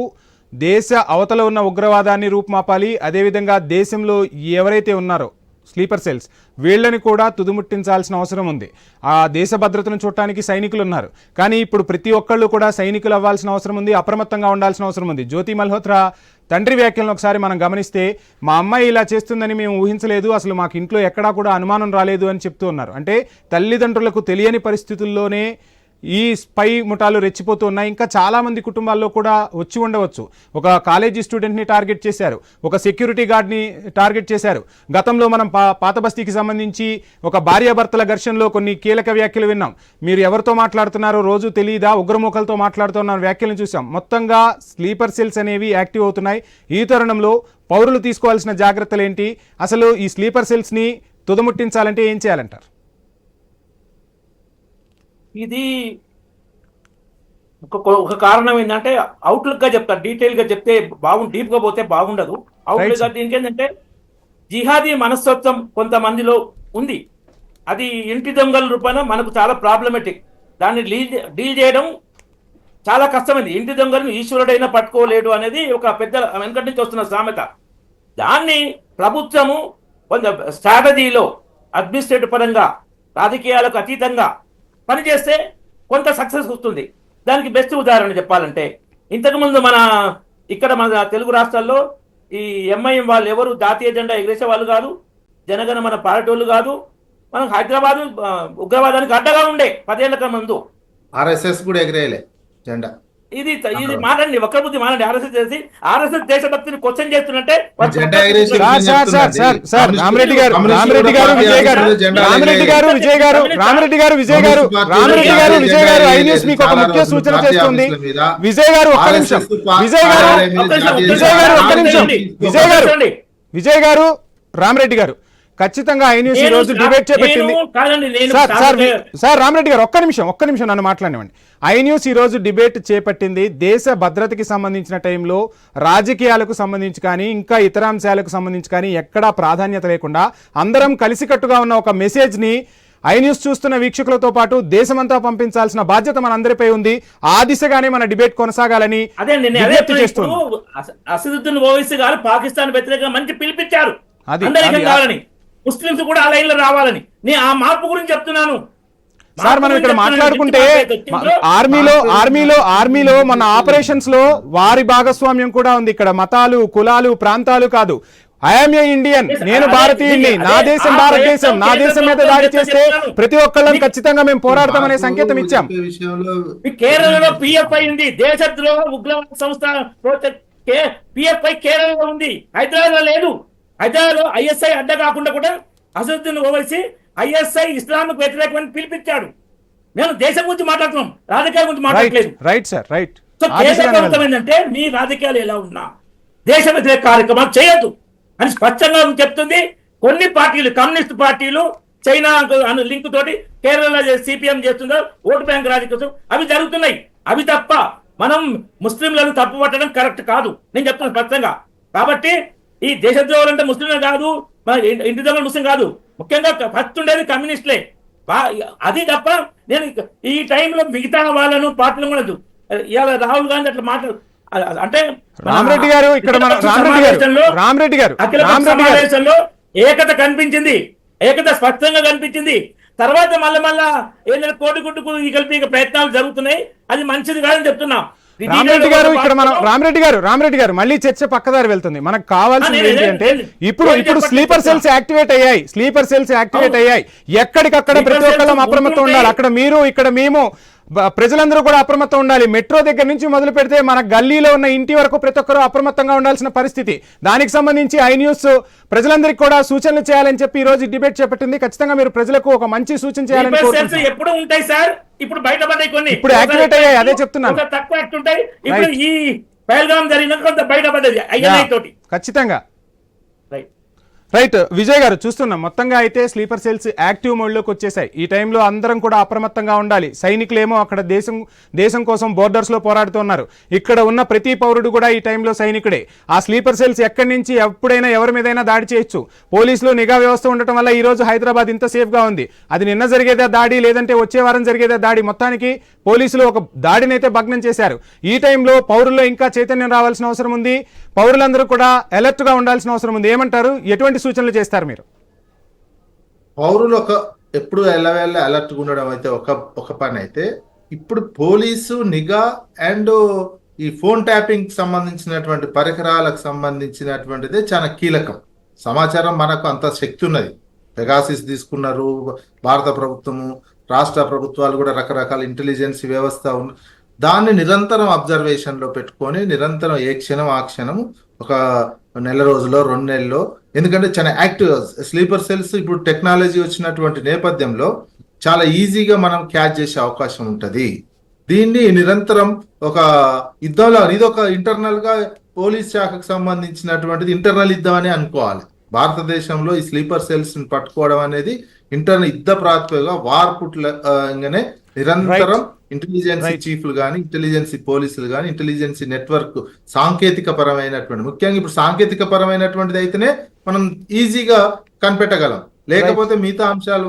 దేశ అవతల ఉన్న ఉగ్రవాదాన్ని రూపుమాపాలి, అదేవిధంగా దేశంలో ఎవరైతే ఉన్నారో స్లీపర్ సెల్స్ వీళ్ళని కూడా తుదుముట్టించాల్సిన అవసరం ఉంది. ఆ దేశ భద్రతను చూడటానికి సైనికులు ఉన్నారు, కానీ ఇప్పుడు ప్రతి ఒక్కళ్ళు కూడా సైనికులు అవ్వాల్సిన అవసరం ఉంది, అప్రమత్తంగా ఉండాల్సిన అవసరం ఉంది. జ్యోతి మల్హోత్రా తండ్రి వ్యాఖ్యలను ఒకసారి మనం గమనిస్తే, మా అమ్మాయి ఇలా చేస్తుందని మేము ఊహించలేదు, అసలు మాకు ఇంట్లో ఎక్కడా కూడా అనుమానం రాలేదు అని చెప్తూ ఉన్నారు. అంటే తల్లిదండ్రులకు తెలియని పరిస్థితుల్లోనే ఈ స్పై ముఠాలు రెచ్చిపోతూ ఉన్నాయి. ఇంకా చాలామంది కుటుంబాల్లో కూడా వచ్చి ఉండవచ్చు. ఒక కాలేజీ స్టూడెంట్ని టార్గెట్ చేశారు, ఒక సెక్యూరిటీ గార్డ్ని టార్గెట్ చేశారు. గతంలో మనం పాత బస్తీకి సంబంధించి ఒక భార్యాభర్తల ఘర్షణలో కొన్ని కీలక వ్యాఖ్యలు విన్నాం. మీరు ఎవరితో మాట్లాడుతున్నారో రోజు తెలియదా, ఉగ్రముఖలతో మాట్లాడుతున్న వ్యాఖ్యలను చూసాం. మొత్తంగా స్లీపర్ సెల్స్ అనేవి యాక్టివ్ అవుతున్నాయి. ఈ తరుణంలో పౌరులు తీసుకోవాల్సిన జాగ్రత్తలు ఏంటి? అసలు ఈ స్లీపర్ సెల్స్ని తుదముట్టించాలంటే ఏం చేయాలంటారు? ఇది ఒక కారణం ఏంటంటే అవుట్లుక్ గా చెప్తారు, డీటెయిల్ గా చెప్తే డీప్ గా పోతే బాగుండదు. అవుట్లుక్ గా దీనికి ఏంటంటే జిహాదీ మనస్తత్వం కొంతమందిలో ఉంది. అది ఇంటి దొంగల రూపాన మనకు చాలా ప్రాబ్లమెటిక్. దాన్ని డీల్ చేయడం చాలా కష్టమైంది. ఇంటి దొంగలను ఈశ్వరుడైనా పట్టుకోలేడు అనేది ఒక పెద్ద వెనకటి నుంచి వస్తున్న సామెత. దాన్ని ప్రభుత్వము కొంత స్ట్రాటజీలో అడ్మినిస్ట్రేటివ్ పరంగా రాజకీయాలకు అతీతంగా పనిచేస్తే కొంత సక్సెస్ వస్తుంది. దానికి బెస్ట్ ఉదాహరణ చెప్పాలంటే ఇంతకుముందు ఇక్కడ మన తెలుగు రాష్ట్రాల్లో ఈ ఎంఐఎం వాళ్ళు ఎవరు జాతీయ జెండా ఎగిరేసే వాళ్ళు కాదు, జనగణమన పారేటోళ్ళు కాదు. మనం హైదరాబాద్ ఉగ్రవాదానికి అడ్డగా ఉండే 10 ఏళ్ల ముందు. ఆర్ఎస్ఎస్ కూడా ఎగిరేయలే జెండా. ఇది మాట్లాడండి, ఒక్క బుద్ధి మాట్లాడండి. ఆర్ఎస్ఎస్ దేశభక్తిని క్వశ్చన్ చేస్తున్నట్టే జెండా ఎగిరేసి రామిరెడ్డి గారు ఐ న్యూస్ మీకు ఒక ముఖ్య సూచన చేస్తుంది. విజయ్ గారు ఒక్క నిమిషం, విజయ్ గారు రామిరెడ్డి గారు ఖచ్చితంగా ఐ న్యూస్ ఈ రోజు డిబేట్ చేపట్టింది. సార్ రామిరెడ్డి గారు ఒక్క నిమిషం నన్ను మాట్లాడివ్వండి. ఐ న్యూస్ ఈ రోజు డిబేట్ చేపట్టింది దేశ భద్రతకి సంబంధించిన టైంలో రాజకీయాలకు సంబంధించి కానీ ఇంకా ఇతర అంశాలకు సంబంధించి కానీ ఎక్కడా ప్రాధాన్యత లేకుండా అందరం కలిసికట్టుగా ఉన్న ఒక మెసేజ్ ని ఐ న్యూస్ చూస్తున్న వీక్షకులతో పాటు దేశమంతా పంపించాల్సిన బాధ్యత మనందరిపై ఉంది. ఆ దిశగానే మన డిబేట్ కొనసాగాలని విజ్ఞప్తి చేస్తుంది. అసదుద్దీన్ ఓవైసీ గారు పాకిస్తాన్ వ్యతిరేకంగా మంచి పిలిపించారు అందరికీ కావాలని, ముస్లింస్ కూడా ఆ లైన్ లో రావాలని. నేను ఆ మార్పు గురించి చెప్తున్నాను సార్. మనం ఇక్కడ మాట్లాడుకుంటే ఆర్మీలో మన ఆపరేషన్స్ లో వారి భాగస్వామ్యం కూడా ఉంది. ఇక్కడ మతాలు, కులాలు, ప్రాంతాలు కాదు. ఐఎమ్ ఏ ఇండియన్, నేను భారతీయుడిని, నా దేశం భారతదేశం, నా దేశం మీద దాడి చేస్తే ప్రతి ఒక్కళ్ళని ఖచ్చితంగా మేము పోరాడతామనే సంకేతం ఇచ్చాం. కేరళలో పిఎఫ్ఐ ఉంది, దేశద్రోహ ఉగ్రవాద సంస్థ పిఎఫ్ఐ కేరళలో ఉంది, హైదరాబాద్ లో లేదు. హైదరాబాద్ లో ఐఎస్ఐ అడ్డ కాకుండా కూడా అసదుద్దీన్ ఓవైసీ ఐఎస్ఐ ఇస్లాంకు వ్యతిరేకమని పిలిపించాడు. నేను దేశం గురించి మాట్లాడుతున్నాం, రాజకీయాల గురించి మాట్లాడలేదు. Right sir, right. సో కేంద్ర ప్రభుత్వం ఏంటంటే మీ రాజకీయాలు ఎలా ఉన్నా దేశ వ్యతిరేక కార్యక్రమాలు చేయొద్దు అని స్పష్టంగా చెప్తుంది. కొన్ని పార్టీలు, కమ్యూనిస్ట్ పార్టీలు చైనా లింక్ తోటి కేరళలో సిపిఎం చేస్తుందో ఓటు బ్యాంక్ రాజకీయం అవి జరుగుతున్నాయి. అవి తప్ప మనం ముస్లింలను తప్పు పట్టడం కరెక్ట్ కాదు, నేను చెప్తున్నాను స్పష్టంగా. కాబట్టి ఈ దేశద్రోహులు అంటే ముస్లింలు కాదు, మన ఇంటి దొంగలు ముస్లిం కాదు, ముఖ్యంగా ఫస్ట్ ఉండేది కమ్యూనిస్టులే. అది తప్ప నేను ఈ టైంలో మిగతా వాళ్ళను పార్టీలు కూడా ఇవాళ రాహుల్ గాంధీ అట్లా మాట్లాడు అంటే రామిరెడ్డి గారు ఇక్కడ అఖిల సమావేశంలో ఏకత కనిపించింది, ఏకత స్పష్టంగా కనిపించింది. తర్వాత మళ్ళా ఏంటంటే కోటిగుడ్డుకు ఈ కలిపి ప్రయత్నాలు జరుగుతున్నాయి, అది మంచిది కాదని చెప్తున్నా. రామిరెడ్డి గారు మళ్ళీ చర్చ పక్కదారి వెళ్తుంది. మనకు కావాల్సింది ఏంటి అంటే ఇప్పుడు స్లీపర్ సెల్స్ యాక్టివేట్ అయ్యాయి. ఎక్కడికక్కడ ప్రతి ఒక్కళ్ళం అప్రమత్తం ఉండాలి. అక్కడ మీరు, ఇక్కడ మేము, ప్రజలందరూ కూడా అప్రమత్తం ఉండాలి. మెట్రో దగ్గర నుంచి మొదలు పెడితే మన గల్లీలో ఉన్న ఇంటి వరకు ప్రతి ఒక్కరూ అప్రమత్తంగా ఉండాల్సిన పరిస్థితి. దానికి సంబంధించి ఐ న్యూస్ ప్రజలందరికీ కూడా సూచనలు చేయాలని చెప్పి ఈ రోజు డిబేట్ చేపట్టింది. ఖచ్చితంగా మీరు ప్రజలకు ఒక మంచి సూచన చేయాలని కోరుకుంటున్నాను. ఎప్పుడు ఉంటాయి సార్, ఇప్పుడు బయటపడ్డాయి కొన్ని, ఇప్పుడు యాక్టివేట్ అయ్యాయి, అదే చెప్తున్నాను. తక్కువ యాక్ట్ ఉంటాయి. ఇప్పుడు ఈ పహల్గాం జరిగిన కొంత బయటపడ్డది ఐఎన్ఐ తోటి. ఖచ్చితంగా రైట్. విజయ్ గారు చూస్తున్నాం, మొత్తంగా అయితే స్లీపర్ సెల్స్ యాక్టివ్ మోడ్లోకి వచ్చేసాయి. ఈ టైంలో అందరం కూడా అప్రమత్తంగా ఉండాలి. సైనికులేమో అక్కడ దేశం కోసం బోర్డర్స్లో పోరాడుతున్నారు. ఇక్కడ ఉన్న ప్రతి పౌరుడు కూడా ఈ టైంలో సైనికుడే. ఆ స్లీపర్ సెల్స్ ఎక్కడి నుంచి ఎప్పుడైనా ఎవరి మీదైనా దాడి చేయొచ్చు. పోలీసులు నిఘా వ్యవస్థ ఉండటం వల్ల ఈ రోజు హైదరాబాద్ ఇంత సేఫ్గా ఉంది. అది నిన్న జరిగేదా దాడి, లేదంటే వచ్చే వారం జరిగేదా దాడి, మొత్తానికి పోలీసులు ఒక దాడిని అయితే భగ్నం చేశారు. ఈ టైంలో పౌరుల్లో ఇంకా చైతన్యం రావాల్సిన అవసరం ఉంది. పౌరులందరూ కూడా అలర్ట్ గా ఉండాల్సిన అవసరం ఉంది. ఏమంటారు, ఎటువంటి సూచనలు చేస్తారు మీరు? పౌరులు ఎప్పుడు ఎల్లవేళ్ళ అలర్ట్గా ఉండడం అయితే ఒక పని అయితే, ఇప్పుడు పోలీసు నిఘా అండ్ ఈ ఫోన్ ట్యాపింగ్ సంబంధించినటువంటి పరికరాలకు సంబంధించినటువంటిదే చాలా కీలకం. సమాచారం మనకు అంత శక్తి ఉన్నది. పెగాసిస్ తీసుకున్నారు భారత ప్రభుత్వము, రాష్ట్ర ప్రభుత్వాలు కూడా రకరకాల ఇంటెలిజెన్స్ వ్యవస్థ ఉంది. దాన్ని నిరంతరం అబ్జర్వేషన్లో పెట్టుకొని నిరంతరం ఏ క్షణం ఆ క్షణం ఒక నెల రోజులో 2 నెలల్లో, ఎందుకంటే చాలా యాక్టివ్ స్లీపర్ సెల్స్ ఇప్పుడు టెక్నాలజీ వచ్చినటువంటి నేపథ్యంలో చాలా ఈజీగా మనం క్యాచ్ చేసే అవకాశం ఉంటుంది. దీన్ని నిరంతరం ఒక యుద్ధంలో, ఇది ఒక ఇంటర్నల్ గా పోలీస్ శాఖకు సంబంధించినటువంటిది ఇంటర్నల్ యుద్ధం అని అనుకోవాలి. భారతదేశంలో ఈ స్లీపర్ సెల్స్ ని పట్టుకోవడం అనేది ఇంటర్నల్ యుద్ధ ప్రాతిపదికగా వార్పుట్లగానే నిరంతరం ఇంటెలిజెన్సీ చీఫ్లు కానీ, ఇంటెలిజెన్సీ పోలీసులు కానీ, ఇంటెలిజెన్సీ నెట్వర్క్ సాంకేతిక పరమైనటువంటి, ముఖ్యంగా ఇప్పుడు సాంకేతిక పరమైనటువంటిది అయితేనే మనం ఈజీగా కనిపెట్టగలం. లేకపోతే మిగతా అంశాలు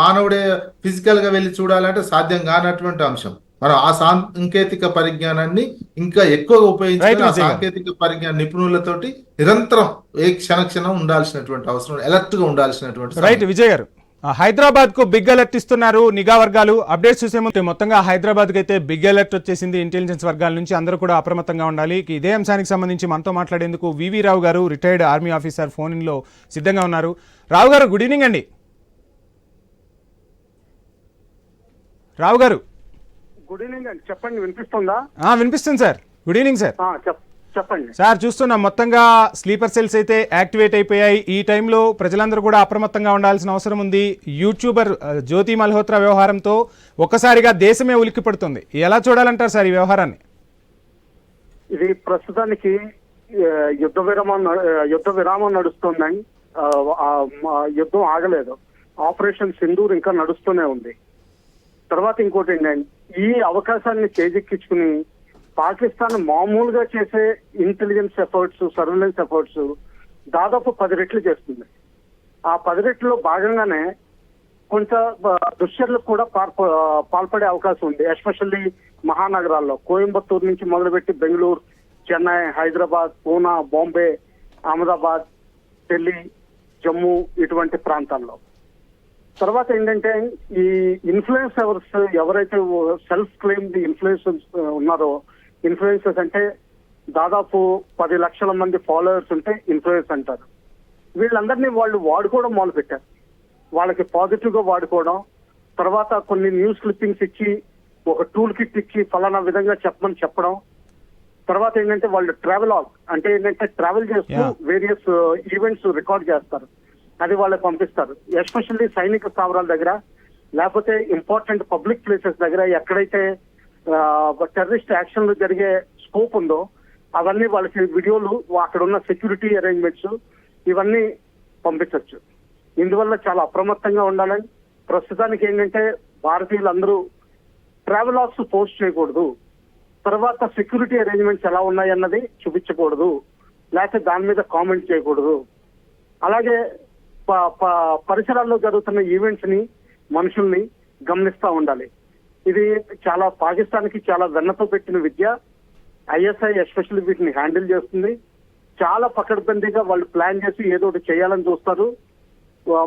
మానవుడే ఫిజికల్ గా వెళ్ళి చూడాలంటే సాధ్యం కానటువంటి అంశం. మనం ఆ సాంకేతిక పరిజ్ఞానాన్ని ఇంకా ఎక్కువగా ఉపయోగించుకొని ఆ విజయ్ గారు. సాంకేతిక పరిజ్ఞాన నిపుణులతోటి నిరంతరం ఏ క్షణం ఉండాల్సినటువంటి అవసరం, అలర్ట్ గా ఉండాల్సినటువంటి రైట్ సమయం. విజయ్ గారు, హైదరాబాద్ కు బిగ్ అలర్ట్ ఇస్తున్నారు నిఘా వర్గాలు. అప్డేట్స్ చూసే ముందు మొత్తంగా హైదరాబాద్ కి అయితే బిగ్ అలర్ట్ వచ్చేసింది ఇంటెలిజెన్స్ వర్గాల నుంచి. అందరూ కూడా అప్రమత్తంగా ఉండాలి. ఇదే అంశానికి సంబంధించి మనతో మాట్లాడేందుకు వివి రావు గారు, retired army officer, phone in లో సిద్ధంగా ఉన్నారు. రావు గారు, గుడ్ ఈవినింగ్ అండి. రావు గారు, గుడ్ ఈవినింగ్ అండి, చెప్పండి. వినిపిస్తుందా? వినిపిస్తుంది సార్. Good evening sir. చెప్పండి సార్, చూస్తున్నాం మొత్తంగా స్లీపర్ సెల్స్ అయితే యాక్టివేట్ అయిపోయాయి. ఈ టైంలో ప్రజలందరూ కూడా అప్రమత్తంగా ఉండాల్సిన అవసరం ఉంది. యూట్యూబర్ జ్యోతి మల్హోత్రా వ్యవహారంతో ఒక్కసారిగా దేశమే ఉలిక్కి పడుతుంది. ఎలా చూడాలంటారు సార్ ఈ వ్యవహారాన్ని? ఇది ప్రస్తుతానికి యుద్ధ విరామం నడుస్తుందండి. యుద్ధం ఆగలేదు. ఆపరేషన్ సింధూర్ ఇంకా నడుస్తూనే ఉంది. తర్వాత ఇంకోటి ఏంటంటే, ఈ అవకాశాన్ని చేజిక్కించుకుని పాకిస్తాన్ మామూలుగా చేసే ఇంటెలిజెన్స్ ఎఫర్ట్స్, సర్వేలెన్స్ ఎఫర్ట్స్ దాదాపు 10 రెట్లు చేస్తుంది. ఆ 10 రెట్లలో భాగంగానే కొంత దుశ్చర్యలకు కూడా పాల్పడే అవకాశం ఉంది. ఎస్పెషల్లీ మహానగరాల్లో కోయంబత్తూరు నుంచి మొదలుపెట్టి బెంగళూరు, చెన్నై, హైదరాబాద్, పూనా, బాంబే, అహ్మదాబాద్, ఢిల్లీ, జమ్మూ ఇటువంటి ప్రాంతాల్లో. తర్వాత ఏంటంటే, ఈ ఇన్ఫ్లుయెన్సర్స్ ఎవరైతే సెల్ఫ్ క్లెయిమ్డ్ ఇన్ఫ్లుయెన్సర్స్ ఉన్నారో, ఇన్ఫ్లుయెన్సర్స్ అంటే దాదాపు 10 లక్షల మంది ఫాలోవర్స్ ఉంటే ఇన్ఫ్లుయెన్స్ అంటారు. వీళ్ళందరినీ వాళ్ళు వాడుకోవడం మొదలు పెట్టారు. వాళ్ళకి పాజిటివ్ గా వాడుకోవడం, తర్వాత కొన్ని న్యూస్ క్లిప్పింగ్స్ ఇచ్చి, ఒక టూల్ కిట్ ఇచ్చి ఫలానా విధంగా చెప్పమని చెప్పడం. తర్వాత ఏంటంటే, వాళ్ళు ట్రావెలాగ్ అంటే ఏంటంటే ట్రావెల్ చేస్తూ వేరియస్ ఈవెంట్స్ రికార్డ్ చేస్తారు. అది వాళ్ళకి పంపిస్తారు. ఎస్పెషల్లీ సైనిక స్థావరాల దగ్గర, లేకపోతే ఇంపార్టెంట్ పబ్లిక్ ప్లేసెస్ దగ్గర ఎక్కడైతే టెర్రరిస్ట్ యాక్షన్లు జరిగే స్కోప్ ఉందో అవన్నీ వాళ్ళకి వీడియోలు, అక్కడ ఉన్న సెక్యూరిటీ అరేంజ్మెంట్స్ ఇవన్నీ పంపించవచ్చు. ఇందువల్ల చాలా అప్రమత్తంగా ఉండాలని. ప్రస్తుతానికి ఏంటంటే, భారతీయులందరూ ట్రావెలాగ్స్ పోస్ట్ చేయకూడదు, తర్వాత సెక్యూరిటీ అరేంజ్మెంట్స్ ఎలా ఉన్నాయి అన్నది చూపించకూడదు, లేకపోతే దాని మీద కామెంట్ చేయకూడదు. అలాగే పరిసరాల్లో జరుగుతున్న ఈవెంట్స్ ని, మనుషుల్ని గమనిస్తూ ఉండాలి. ఇది చాలా పాకిస్తాన్ కి చాలా వెన్నతో పెట్టిన విద్య. ఐఎస్ఐ ఎస్పెషల్లీ వీటిని హ్యాండిల్ చేస్తుంది. చాలా పకడ్బందీగా వాళ్ళు ప్లాన్ చేసి ఏదో ఒకటి చేయాలని చూస్తారు,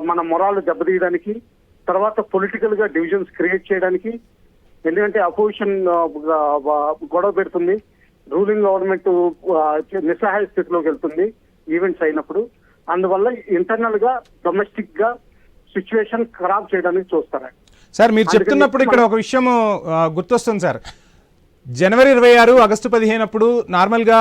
మన మొరాలు దెబ్బతీయడానికి, తర్వాత పొలిటికల్ గా డివిజన్స్ క్రియేట్ చేయడానికి. ఎందుకంటే అపోజిషన్ గొడవ పెడుతుంది, రూలింగ్ గవర్నమెంట్ నిస్సహాయ స్థితిలోకి వెళ్తుంది ఈవెంట్స్ అయినప్పుడు. అందువల్ల ఇంటర్నల్ గా, డొమెస్టిక్ గా సిచ్యువేషన్ ఖరాబ్ చేయడానికి చూస్తారు. సార్, మీరు చెప్తున్నప్పుడు ఇక్కడ ఒక విషయం గుర్తొస్తుంది సార్. జనవరి 26, ఆగస్టు 15 అప్పుడు నార్మల్గా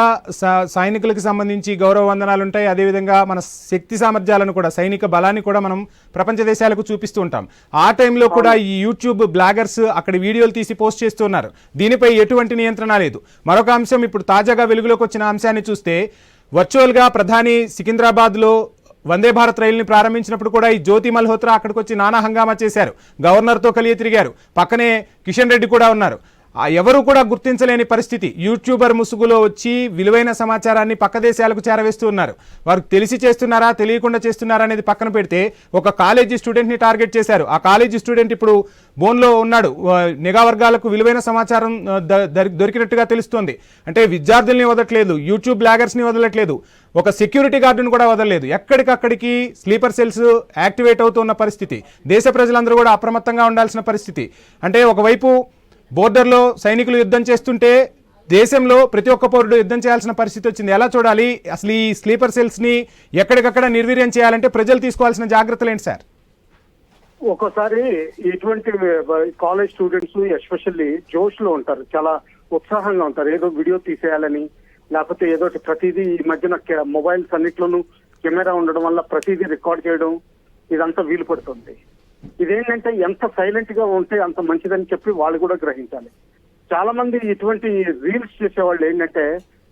సైనికులకు సంబంధించి గౌరవ వందనాలు ఉంటాయి. అదేవిధంగా మన శక్తి సామర్థ్యాలను కూడా, సైనిక బలాన్ని కూడా మనం ప్రపంచ దేశాలకు చూపిస్తూ ఉంటాం. ఆ టైంలో కూడా ఈ యూట్యూబ్ బ్లాగర్స్ అక్కడ వీడియోలు తీసి పోస్ట్ చేస్తున్నారు. దీనిపై ఎటువంటి నియంత్రణ లేదు. మరొక అంశం, ఇప్పుడు తాజాగా వెలుగులోకి వచ్చిన అంశాన్ని చూస్తే, వర్చువల్గా ప్రధాని సికింద్రాబాద్లో వందే భారత్ రైలుని ప్రారంభించినప్పుడు కూడా ఈ జ్యోతి మల్హోత్రా అక్కడికి వచ్చి నానా హంగామా చేశారు. గవర్నర్తో కలియ తిరిగారు. పక్కనే కిషన్ రెడ్డి కూడా ఉన్నారు. ఎవరు కూడా గుర్తించలేని పరిస్థితి. యూట్యూబర్ ముసుగులో వచ్చి విలువైన సమాచారాన్ని పక్క దేశాలకు చేరవేస్తూ ఉన్నారు. వారు తెలిసి చేస్తున్నారా, తెలియకుండా చేస్తున్నారా అనేది పక్కన పెడితే, ఒక కాలేజీ స్టూడెంట్ని టార్గెట్ చేశారు. ఆ కాలేజీ స్టూడెంట్ ఇప్పుడు బోన్లో ఉన్నాడు. నిఘా వర్గాలకు విలువైన సమాచారం దొరికినట్టుగా తెలుస్తోంది. అంటే విద్యార్థుల్ని వదలట్లేదు, యూట్యూబ్ బ్లాగర్స్ని వదలట్లేదు, ఒక సెక్యూరిటీ గార్డును కూడా వదలలేదు. ఎక్కడికక్కడికి స్లీపర్ సెల్స్ యాక్టివేట్ అవుతున్న పరిస్థితి. దేశ ప్రజలందరూ కూడా అప్రమత్తంగా ఉండాల్సిన పరిస్థితి. అంటే ఒకవైపు బోర్డర్లో సైనికులు యుద్ధం చేస్తుంటే, దేశంలో ప్రతి ఒక్క పౌరుడు యుద్ధం చేయాల్సిన పరిస్థితి వచ్చింది. ఎలా చూడాలి అసలు ఈ స్లీపర్ సెల్స్ ని ఎక్కడికక్కడ నిర్వీర్యం చేయాలంటే ప్రజలు తీసుకోవాల్సిన జాగ్రత్తలు ఏంటి సార్? ఒక్కోసారి ఇటువంటి కాలేజ్ స్టూడెంట్స్ ఎస్పెషల్లీ జోష్ లో ఉంటారు, చాలా ఉత్సాహంగా ఉంటారు. ఏదో వీడియో తీసేయాలని, లేకపోతే ఏదో ప్రతిదీ ఈ మధ్యన మొబైల్స్ అన్నిట్లోనూ కెమెరా ఉండడం వల్ల ప్రతిదీ రికార్డ్ చేయడం, ఇదంతా వీలు పడుతుంది. ఇదేంటంటే, ఎంత సైలెంట్ గా ఉంటే అంత మంచిదని చెప్పి వాళ్ళు కూడా గ్రహించాలి. చాలా మంది ఇటువంటి రీల్స్ చేసేవాళ్ళు ఏంటంటే,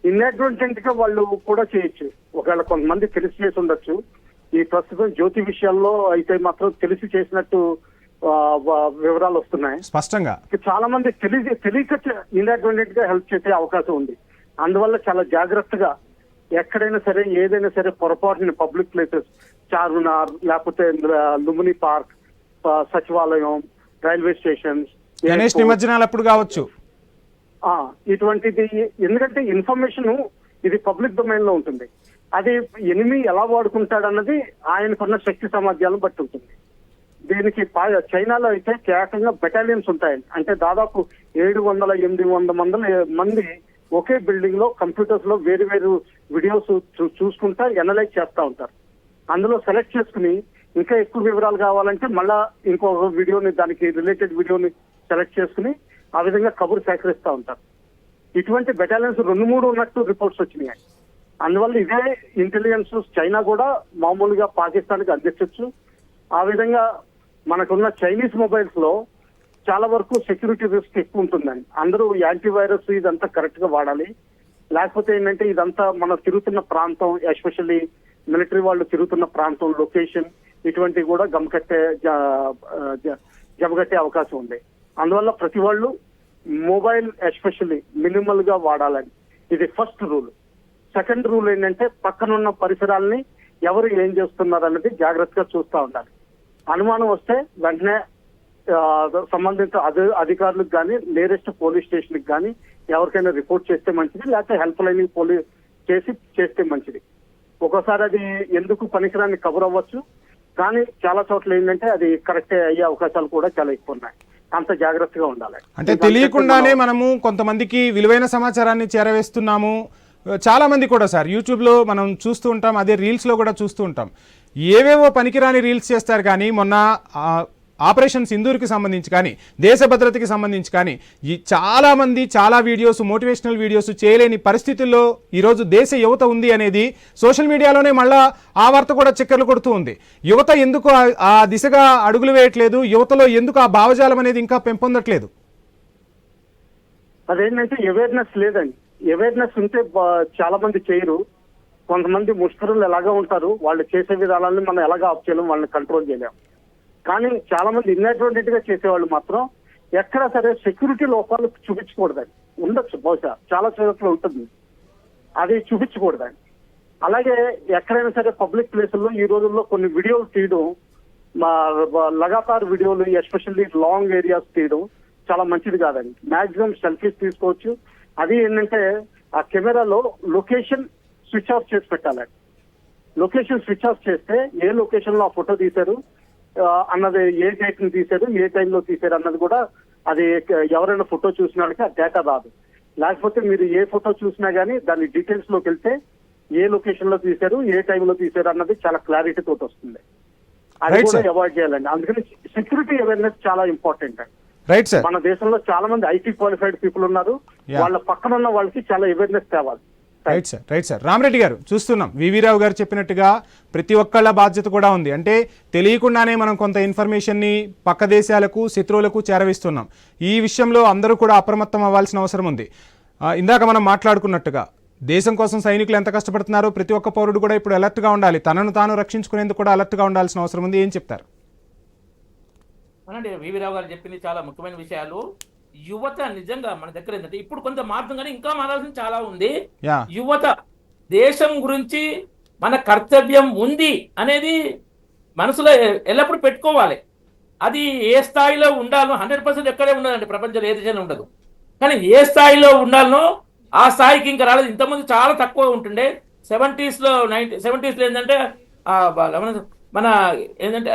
ఇన్అడ్వర్టెంట్ గా వాళ్ళు కూడా చేయొచ్చు. ఒకవేళ కొంతమంది తెలిసి చేసి ఉండొచ్చు. ఈ ప్రస్తుతం జ్యోతి విషయాల్లో అయితే మాత్రం తెలిసి చేసినట్టు వివరాలు వస్తున్నాయి స్పష్టంగా. చాలా మంది తెలియక ఇన్అడ్వర్టెంట్ గా హెల్ప్ చేసే అవకాశం ఉంది. అందువల్ల చాలా జాగ్రత్తగా ఎక్కడైనా సరే, ఏదైనా సరే పొరపాటుని పబ్లిక్ ప్లేసెస్, చార్మినార్, లేకపోతే లుంబిని పార్క్, సచివాలయం, రైల్వే స్టేషన్స్, గణేష్ నిమజ్జనాలు అప్పుడు కావచ్చు. ఇటువంటిది. ఎందుకంటే ఇన్ఫర్మేషన్ ఇది పబ్లిక్ డొమైన్ లో ఉంటుంది. అది ఎనిమి ఎలా వాడుకుంటాడన్నది ఆయనకున్న శక్తి సామర్థ్యాలను బట్టి ఉంటుంది. దీనికి చైనాలో అయితే కేవలంగా బెటాలియన్స్ ఉంటాయండి. అంటే దాదాపు 700-800 మంది ఒకే బిల్డింగ్ లో కంప్యూటర్స్ లో వేరు వేరు వీడియోస్ చూసుకుంటా ఎనలైజ్ చేస్తూ ఉంటారు. అందులో సెలెక్ట్ చేసుకుని ఇంకా ఎక్కువ వివరాలు కావాలంటే మళ్ళా ఇంకొక వీడియోని, దానికి రిలేటెడ్ వీడియోని సెలెక్ట్ చేసుకుని ఆ విధంగా కబురు సేకరిస్తూ ఉంటారు. ఇటువంటి బెటాలియన్స్ 2-3 ఉన్నట్టు రిపోర్ట్స్ వచ్చినాయి. అందువల్ల ఇదే ఇంటెలిజెన్స్ చైనా కూడా మామూలుగా పాకిస్తాన్కి అందించవచ్చు. ఆ విధంగా మనకున్న చైనీస్ మొబైల్స్ లో చాలా వరకు సెక్యూరిటీ రిస్క్ ఎక్కువ ఉంటుందండి. అందరూ యాంటీవైరస్ ఇదంతా కరెక్ట్ గా వాడాలి. లేకపోతే ఏంటంటే ఇదంతా మనం తిరుగుతున్న ప్రాంతం, ఎస్పెషల్లీ మిలిటరీ వాళ్ళు తిరుగుతున్న ప్రాంతం, లొకేషన్, ఇటువంటివి కూడా జమగట్టే అవకాశం ఉంది. అందువల్ల ప్రతి వాళ్ళు మొబైల్ ఎస్పెషల్లీ మినిమల్ గా వాడాలని, ఇది ఫస్ట్ రూల్. సెకండ్ రూల్ ఏంటంటే పక్కనున్న పరిసరాలని ఎవరు ఏం చేస్తున్నారు అన్నది జాగ్రత్తగా చూస్తూ ఉండాలి. అనుమానం వస్తే వెంటనే సంబంధిత అధికారులకు కానీ, నియరెస్ట్ పోలీస్ స్టేషన్ కి కానీ ఎవరికైనా రిపోర్ట్ చేస్తే మంచిది, లేకపోతే హెల్ప్ లైన్ చేస్తే మంచిది. ఒక్కోసారి అది ఎందుకు పనికిరాని కబుర్ అవ్వచ్చు, కానీ చాలా చోట్ల ఏంటంటే అది కరెక్టే అయ్యే అవకాశాలు కూడా చాలా ఎక్కువ ఉన్నాయి. అంత జాగ్రత్తగా ఉండాలి. అంటే తెలియకుండానే మనము కొంతమందికి విలువైన సమాచారాన్ని చేరవేస్తున్నాము. చాలా మంది కూడా సార్ యూట్యూబ్లో మనం చూస్తూ ఉంటాం, అదే రీల్స్లో కూడా చూస్తూ ఉంటాం. ఏవేవో పనికిరాని రీల్స్ చేస్తారు. కానీ మొన్న ఆపరేషన్ సింధూర్కి సంబంధించి కానీ, దేశ భద్రతకి సంబంధించి కానీ చాలామంది చాలా వీడియోస్, మోటివేషనల్ వీడియోస్ చేయలేని పరిస్థితుల్లో ఈరోజు దేశ యువత ఉంది అనేది సోషల్ మీడియాలోనే మళ్ళా ఆ వార్త కూడా చక్కర్లు కొడుతూ ఉంది. యువత ఎందుకు ఆ దిశగా అడుగులు వేయట్లేదు? యువతలో ఎందుకు ఆ భావజాలం అనేది ఇంకా పెంపొందట్లేదు? అదేంటంటే అవేర్నెస్ లేదండి. అవేర్నెస్ ఉంటే చాలా మంది చేయరు. కొంతమంది ముష్కరులు ఎలాగా ఉంటారు, వాళ్ళు చేసే విధానాన్ని మనం ఎలాగా ఆఫ్ చేయలేం, వాళ్ళని కంట్రోల్ చేయలేం. కానీ చాలా మంది ఇన్అడ్వాంటేజ్ గా చేసేవాళ్ళు మాత్రం ఎక్కడ సరే సెక్యూరిటీ లోపాలు చూపించకూడదండి. ఉండొచ్చు, బహుశా చాలా చోట్ల ఉంటుంది, అది చూపించకూడదండి. అలాగే ఎక్కడైనా సరే పబ్లిక్ ప్లేసుల్లో ఈ రోజుల్లో కొన్ని వీడియోలు తీయడం, లగాతార్ వీడియోలు, ఎస్పెషల్లీ లాంగ్ ఏరియాస్ తీయడం చాలా మంచిది కాదండి. మాక్సిమం సెల్ఫీస్ తీసుకోవచ్చు. అది ఏంటంటే ఆ కెమెరాలో లొకేషన్ స్విచ్ ఆఫ్ చేసి పెట్టాలండి. లొకేషన్ స్విచ్ ఆఫ్ చేస్తే ఏ లొకేషన్ లో ఆ ఫోటో తీశారు అన్నది, ఏ డేట్ ని తీశారు, ఏ టైంలో తీశారు అన్నది కూడా అది ఎవరైనా ఫోటో చూసిన వాళ్ళకి ఆ డేటా రాదు. లేకపోతే మీరు ఏ ఫోటో చూసినా గానీ దాని డీటెయిల్స్ లోకి వెళ్తే ఏ లొకేషన్ లో తీశారు, ఏ టైంలో తీశారు అన్నది చాలా క్లారిటీ తోటి వస్తుంది. అది కూడా అవాయిడ్ చేయాలండి. అందుకని సెక్యూరిటీ అవేర్నెస్ చాలా ఇంపార్టెంట్ అండి. Right sir. మన దేశంలో చాలా మంది ఐటీ క్వాలిఫైడ్ పీపుల్ ఉన్నారు, వాళ్ళ పక్కన ఉన్న వాళ్ళకి చాలా అవేర్నెస్ తేవాలి. Right sir, right sir. Rama Reddy గారు, చూస్తున్నాం వివి రావు గారు చెప్పినట్టుగా ప్రతి ఒక్కళ్ళ బాధ్యత కూడా ఉంది. అంటే తెలియకుండానే మనం కొంత ఇన్ఫర్మేషన్ని పక్క దేశాలకు, శత్రువులకు చేరవేస్తున్నాం. ఈ విషయంలో అందరూ కూడా అప్రమత్తం అవ్వాల్సిన అవసరం ఉంది. ఇందాక మనం మాట్లాడుకున్నట్టుగా దేశం కోసం సైనికులు ఎంత కష్టపడుతున్నారో ప్రతి ఒక్క పౌరుడు కూడా ఇప్పుడు అలర్ట్గా ఉండాలి. తనను తాను రక్షించుకునేందుకు కూడా అలర్ట్గా ఉండాల్సిన అవసరం ఉంది. ఏం చెప్తారు? అవునండి, వివి రావు గారు చెప్పింది చాలా ముఖ్యమైన విషయాలు. యువత నిజంగా మన దగ్గర ఏంటంటే ఇప్పుడు కొంత మారుతుంది, కానీ ఇంకా మారాల్సిన చాలా ఉంది. యువత దేశం గురించి మన కర్తవ్యం ఉంది అనేది మనసులో ఎల్లప్పుడూ పెట్టుకోవాలి. అది ఏ స్థాయిలో ఉండాలో 100% ఎక్కడే ఉండదండి, ప్రపంచంలో ఏ దేశంలో ఉండదు. కానీ ఏ స్థాయిలో ఉండాలనో ఆ స్థాయికి ఇంకా రాలేదు. ఇంతకుముందు చాలా తక్కువ ఉంటుండే. 70s లో ఏంటంటే మన ఏంటంటే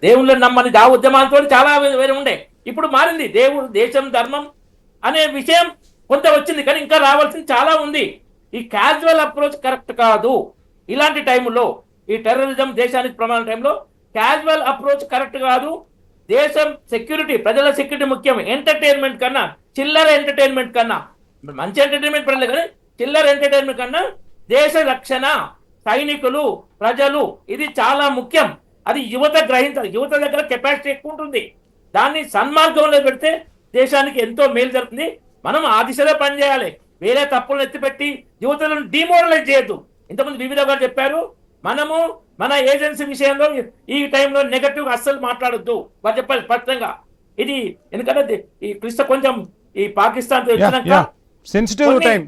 దేవుళ్ళని నమ్మని ఆ ఉద్యమాలతో చాలా వేరే ఉండే. ఇప్పుడు మారింది. దేవుడు, దేశం, ధర్మం అనే విషయం కొంత వచ్చింది, కానీ ఇంకా రావాల్సింది చాలా ఉంది. ఈ క్యాజువల్ అప్రోచ్ కరెక్ట్ కాదు. ఇలాంటి టైంలో, ఈ టెర్రరిజం దేశానికి ప్రమాదం టైంలో క్యాజువల్ అప్రోచ్ కరెక్ట్ కాదు. దేశం సెక్యూరిటీ, ప్రజల సెక్యూరిటీ ముఖ్యం. ఎంటర్టైన్మెంట్ కన్నా, చిల్లర ఎంటర్టైన్మెంట్ కన్నా, మంచి ఎంటర్టైన్మెంట్ పడలేదు కానీ చిల్లర ఎంటర్టైన్మెంట్ కన్నా దేశ రక్షణ, సైనికులు, ప్రజలు, ఇది చాలా ముఖ్యం. అది యువత గ్రహించాలి. యువత దగ్గర కెపాసిటీ ఎక్కువ ఉంటుంది. దాన్ని సన్మార్గంలో పెడితే దేశానికి ఎంతో మేలు జరుగుతుంది. మనం ఆ దిశలో పనిచేయాలి. వేరే తప్పులను ఎత్తిపెట్టి యువతలను డిమోరలైజ్ చేయొద్దు. ఇంతకుముందు వివిధ గారు చెప్పారు, మనము మన ఏజెన్సీ విషయంలో ఈ టైంలో నెగటివ్ అస్సలు మాట్లాడొద్దు. వారు చెప్పాలి స్పష్టంగా. ఇది ఎందుకంటే ఈ క్లిష్ట కొంచెం ఈ పాకిస్తాన్ సెన్సిటివ్ టైం.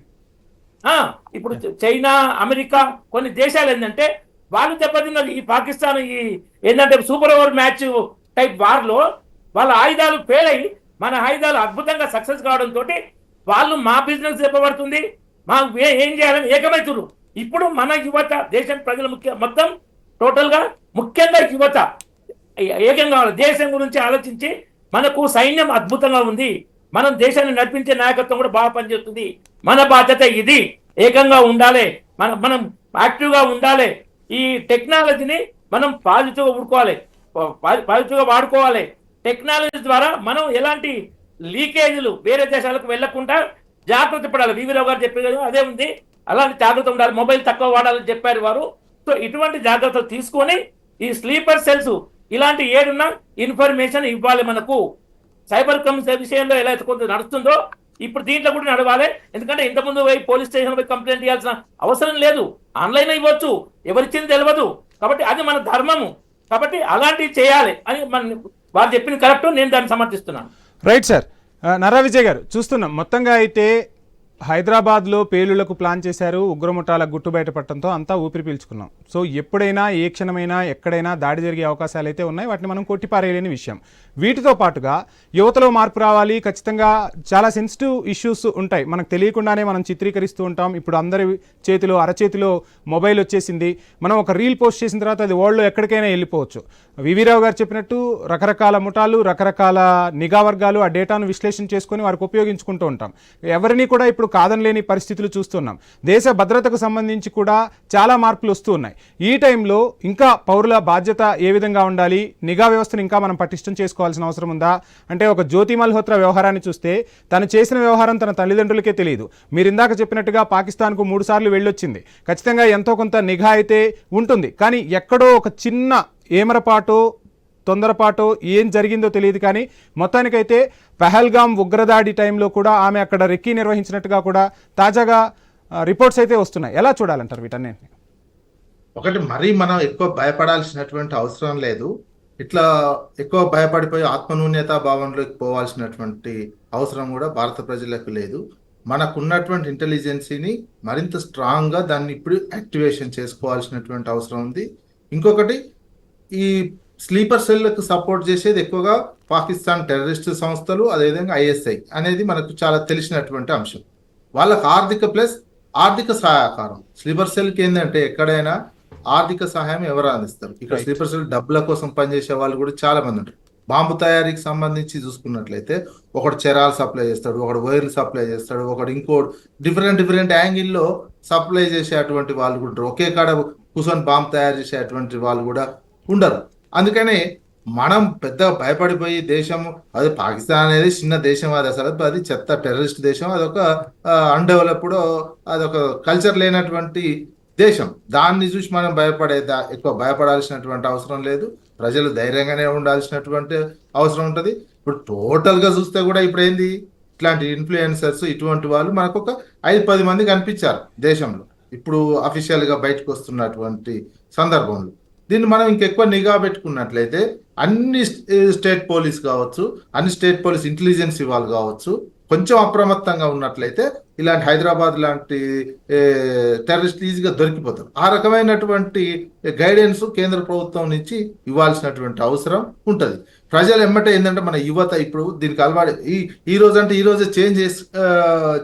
ఇప్పుడు చైనా, అమెరికా, కొన్ని దేశాలు ఏంటంటే వాళ్ళు దెబ్బతిన్నారు. ఈ పాకిస్తాన్ ఈ ఏంటంటే సూపర్ ఓవర్ మ్యాచ్ టైప్ వార్లో వాళ్ళ ఆయుధాలు ఫెయిల్ అయ్యి మన ఆయుధాలు అద్భుతంగా సక్సెస్ కావడంతో వాళ్ళు మా బిజినెస్ దెబ్బపడుతుంది, మాకు ఏం చేయాలని ఏకమవుతున్నారు. ఇప్పుడు మన యువత దేశం ప్రజలు మొత్తం టోటల్గా ముఖ్యంగా యువత ఏకం కావాలి. దేశం గురించి ఆలోచించి మనకు సైన్యం అద్భుతంగా ఉంది, మనం దేశాన్ని నడిపించే నాయకత్వం కూడా బాగా పనిచేస్తుంది. మన బాధ్యత ఇది, ఏకంగా ఉండాలి, మనం యాక్టివ్గా ఉండాలి. ఈ టెక్నాలజీని మనం పాజిటివ్గా పాజిటివ్గా వాడుకోవాలి. టెక్నాలజీ ద్వారా మనం ఎలాంటి లీకేజీలు వేరే దేశాలకు వెళ్లకుండా జాగ్రత్త పడాలి. వివిరావు గారు చెప్పేది అదే ఉంది, అలాంటి జాగ్రత్త ఉండాలి. మొబైల్ తక్కువ వాడాలని చెప్పారు వారు. సో ఇటువంటి జాగ్రత్తలు తీసుకొని ఈ స్లీపర్ సెల్స్ ఇలాంటి ఏడున్న ఇన్ఫర్మేషన్ ఇవ్వాలి. మనకు సైబర్ క్రైమ్ విషయంలో ఎలా అయితే కొంత నడుస్తుందో ఇప్పుడు దీంట్లో కూడా నడవాలి. ఎందుకంటే ఇంతకుముందు పోయి పోలీస్ స్టేషన్ పోయి కంప్లైంట్ ఇవ్వాల్సిన అవసరం లేదు, ఆన్లైన్ ఇవ్వచ్చు, ఎవరిచ్చింది తెలియదు. కాబట్టి అది మన ధర్మము, కాబట్టి అలాంటివి చేయాలి అని వారు చెప్పింది కరెక్ట్, నేను దాన్ని సమర్థిస్తున్నాను. Right sir. నర్రా విజయ్ గారు, చూస్తున్నాం మొత్తంగా అయితే హైదరాబాద్లో పేలుళ్లకు ప్లాన్ చేశారు, ఉగ్రముఠాల గుట్టు బయటపడటంతో అంతా ఊపిరి పీల్చుకున్నాం. సో ఎప్పుడైనా ఏ క్షణమైనా ఎక్కడైనా దాడి జరిగే అవకాశాలు అయితే ఉన్నాయి, వాటిని మనం కొట్టిపారేయలేని విషయం. వీటితో పాటుగా యువతలో మార్పు రావాలి, ఖచ్చితంగా చాలా సెన్సిటివ్ ఇష్యూస్ ఉంటాయి, మనకు తెలియకుండానే మనం చిత్రీకరిస్తూ ఉంటాం. ఇప్పుడు అందరి చేతిలో అరచేతిలో మొబైల్ వచ్చేసింది, మనం ఒక రీల్ పోస్ట్ చేసిన తర్వాత అది వరల్డ్లో ఎక్కడికైనా వెళ్ళిపోవచ్చు. వివిరావు గారు చెప్పినట్టు రకరకాల ముఠాలు, రకరకాల నిఘా వర్గాలు ఆ డేటాను విశ్లేషణ చేసుకొని వారికి ఉపయోగించుకుంటూ ఉంటాం. ఎవరిని కూడా ఇప్పుడు కాదనలేని పరిస్థితులు చూస్తున్నాం. దేశ భద్రతకు సంబంధించి కూడా చాలా మార్పులు వస్తూ ఉన్నాయి. ఈ టైంలో ఇంకా పౌరుల బాధ్యత ఏ విధంగా ఉండాలి, నిఘా వ్యవస్థను ఇంకా మనం పటిష్టం చేసుకోవాల్సిన అవసరం ఉందా? అంటే ఒక జ్యోతి మల్హోత్రా వ్యవహారాన్ని చూస్తే తను చేసిన వ్యవహారం తన తల్లిదండ్రులకే తెలియదు. మీరు ఇందాక చెప్పినట్టుగా పాకిస్తాన్కు 3 సార్లు వెళ్ళొచ్చింది, ఖచ్చితంగా ఎంతో కొంత నిఘా అయితే ఉంటుంది. కానీ ఎక్కడో ఒక చిన్న ఏమరపాటో తొందరపాటో ఏం జరిగిందో తెలియదు. కానీ మొత్తానికైతే పహల్గామ్ ఉగ్రదాడి టైంలో కూడా ఆమె అక్కడ రెక్కీ నిర్వహించినట్టుగా కూడా తాజాగా రిపోర్ట్స్ అయితే వస్తున్నాయి. ఎలా చూడాలంటారు వీటన్నిటిని? ఒకటి, మరీ మనం ఎక్కువ భయపడాల్సినటువంటి అవసరం లేదు. ఇట్లా ఎక్కువ భయపడిపోయి ఆత్మన్యూన్యతా భావంలోకి పోవాల్సినటువంటి అవసరం కూడా భారత ప్రజలకు లేదు. మనకున్నటువంటి ఇంటెలిజెన్సీని మరింత స్ట్రాంగ్గా దాన్ని ఇప్పుడు యాక్టివేషన్ చేసుకోవాల్సినటువంటి అవసరం ఉంది. ఇంకొకటి, ఈ స్లీపర్ సెల్లకు సపోర్ట్ చేసేది ఎక్కువగా పాకిస్తాన్ టెర్రరిస్ట్ సంస్థలు, అదేవిధంగా ఐఎస్ఐ అనేది మనకు చాలా తెలిసినటువంటి అంశం. వాళ్ళకు ఆర్థిక సహాయకారం. స్లీపర్ సెల్కి ఏంటంటే ఎక్కడైనా ఆర్థిక సహాయం ఎవరు అందిస్తారు. ఇక్కడ స్లీపర్ సెల్ డబ్బుల కోసం పనిచేసే వాళ్ళు కూడా చాలా మంది ఉంటారు. బాంబు తయారీకి సంబంధించి చూసుకున్నట్లయితే ఒకడు చెరాలు సప్లై చేస్తాడు, ఒకడు వైర్లు సప్లై చేస్తాడు, ఒకడు ఇంకోటి డిఫరెంట్ యాంగిల్లో సప్లై చేసేటువంటి వాళ్ళు కూడా ఉంటారు. ఒకే కాడ కూర్చొని బాంబు తయారు చేసేటువంటి వాళ్ళు కూడా ఉండరు. అందుకని మనం పెద్దగా భయపడిపోయి దేశము, అది పాకిస్తాన్ అనేది చిన్న దేశం, అది అసలు అది చెత్త టెర్రరిస్ట్ దేశం, అదొక అన్డెవలప్డ్, అదొక కల్చర్ లేనటువంటి దేశం. దాన్ని చూసి మనం ఎక్కువ భయపడాల్సినటువంటి అవసరం లేదు. ప్రజలు ధైర్యంగానే ఉండాల్సినటువంటి అవసరం ఉంటుంది. ఇప్పుడు టోటల్గా చూస్తే కూడా ఇప్పుడు ఏంది, ఇట్లాంటి ఇన్ఫ్లుయెన్సర్స్ ఇటువంటి వాళ్ళు మనకు ఒక 5-10 మంది కనిపించారు దేశంలో ఇప్పుడు అఫీషియల్గా బయటకు వస్తున్నటువంటి సందర్భంలో. దీన్ని మనం ఇంకెక్కువ నిఘా పెట్టుకున్నట్లయితే అన్ని స్టేట్ పోలీస్ కావచ్చు, అన్ని స్టేట్ పోలీస్ ఇంటెలిజెన్స్ వాళ్ళు కావచ్చు, కొంచెం అప్రమత్తంగా ఉన్నట్లయితే ఇలాంటి హైదరాబాద్ లాంటి టెర్రరిస్ట్ ఈజీగా దొరికిపోతారు. ఆ రకమైనటువంటి గైడెన్స్ కేంద్ర ప్రభుత్వం నుంచి ఇవ్వాల్సినటువంటి అవసరం ఉంటుంది. ప్రజలు ఎమ్మటే ఏంటంటే మన యువత ఇప్పుడు దీనికి అలవాటు ఈ రోజు అంటే ఈ రోజే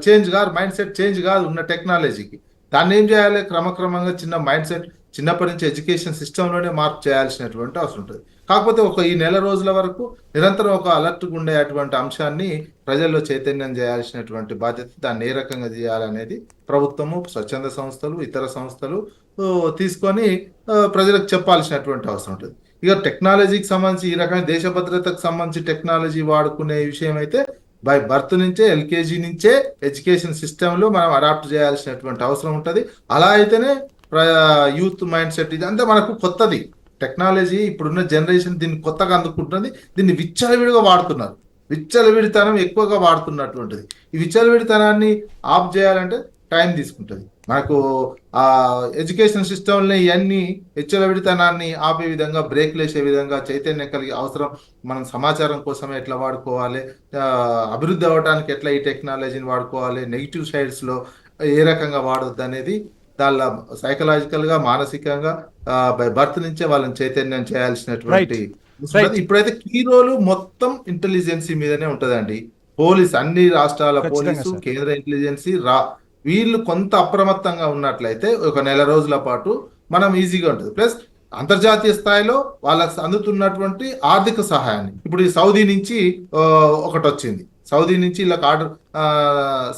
చేంజ్ కాదు, మైండ్ సెట్ చేంజ్ కాదు ఉన్న టెక్నాలజీకి. దాన్ని ఏం చేయాలి, క్రమక్రమంగా చిన్న మైండ్ సెట్ చిన్నప్పటి నుంచి ఎడ్యుకేషన్ సిస్టంలోనే మార్పు చేయాల్సినటువంటి అవసరం ఉంటుంది. కాకపోతే ఈ నెల రోజుల వరకు నిరంతరం ఒక అలర్ట్గా ఉండేటువంటి అంశాన్ని ప్రజల్లో చైతన్యం చేయాల్సినటువంటి బాధ్యత, దాన్ని ఏ రకంగా చేయాలనేది ప్రభుత్వము, స్వచ్ఛంద సంస్థలు, ఇతర సంస్థలు తీసుకొని ప్రజలకు చెప్పాల్సినటువంటి అవసరం ఉంటుంది. ఇక టెక్నాలజీకి సంబంధించి ఈ రకమైన దేశ భద్రతకు సంబంధించి టెక్నాలజీ వాడుకునే విషయం అయితే బై బర్త్ నుంచే, ఎల్కేజీ నుంచే ఎడ్యుకేషన్ సిస్టంలో మనం అడాప్ట్ చేయాల్సినటువంటి అవసరం ఉంటుంది. అలా అయితేనే యూత్ మైండ్ సెట్, ఇదంతా మనకు కొత్తది టెక్నాలజీ. ఇప్పుడున్న జనరేషన్ దీన్ని కొత్తగా అందుకుంటుంది, దీన్ని విచ్చలవిడిగా వాడుతున్నారు. విచ్చలవిడితనం ఎక్కువగా వాడుతున్నటువంటిది. ఈ విచ్చలవిడితనాన్ని ఆఫ్ చేయాలంటే టైం తీసుకుంటుంది. మనకు ఆ ఎడ్యుకేషన్ సిస్టంలో ఇవన్నీ విచ్చలవిడితనాన్ని ఆపే విధంగా, బ్రేక్లు వేసే విధంగా చైతన్యం కలిగే అవసరం. మనం సమాచారం కోసమే ఎట్లా వాడుకోవాలి, అభివృద్ధి అవ్వడానికి ఎట్లా ఈ టెక్నాలజీని వాడుకోవాలి, నెగిటివ్ సైడ్స్లో ఏ రకంగా వాడొద్దు అనేది దానిలో సైకలాజికల్ గా మానసికంగా బై బర్త్ నుంచే వాళ్ళని చైతన్యం చేయాల్సినటువంటి రైట్ ఇప్పుడైతే కీ రోలు మొత్తం ఇంటెలిజెన్సీ మీదనే ఉంటదండి. పోలీస్ అన్ని రాష్ట్రాల ఖచ్చితంగా పోలీసు, సార్. కేంద్ర ఇంటెలిజెన్సీ వీళ్ళు కొంత అప్రమత్తంగా ఉన్నట్లయితే ఒక నెల రోజుల పాటు మనం ఈజీగా ఉంటుంది. ప్లస్ అంతర్జాతీయ స్థాయిలో వాళ్ళకి అందుతున్నటువంటి ఆర్థిక సహాయాన్ని ఇప్పుడు ఈ సౌదీ నుంచి ఒకటి వచ్చింది. సౌదీ నుంచి వీళ్ళకి ఆర్డర్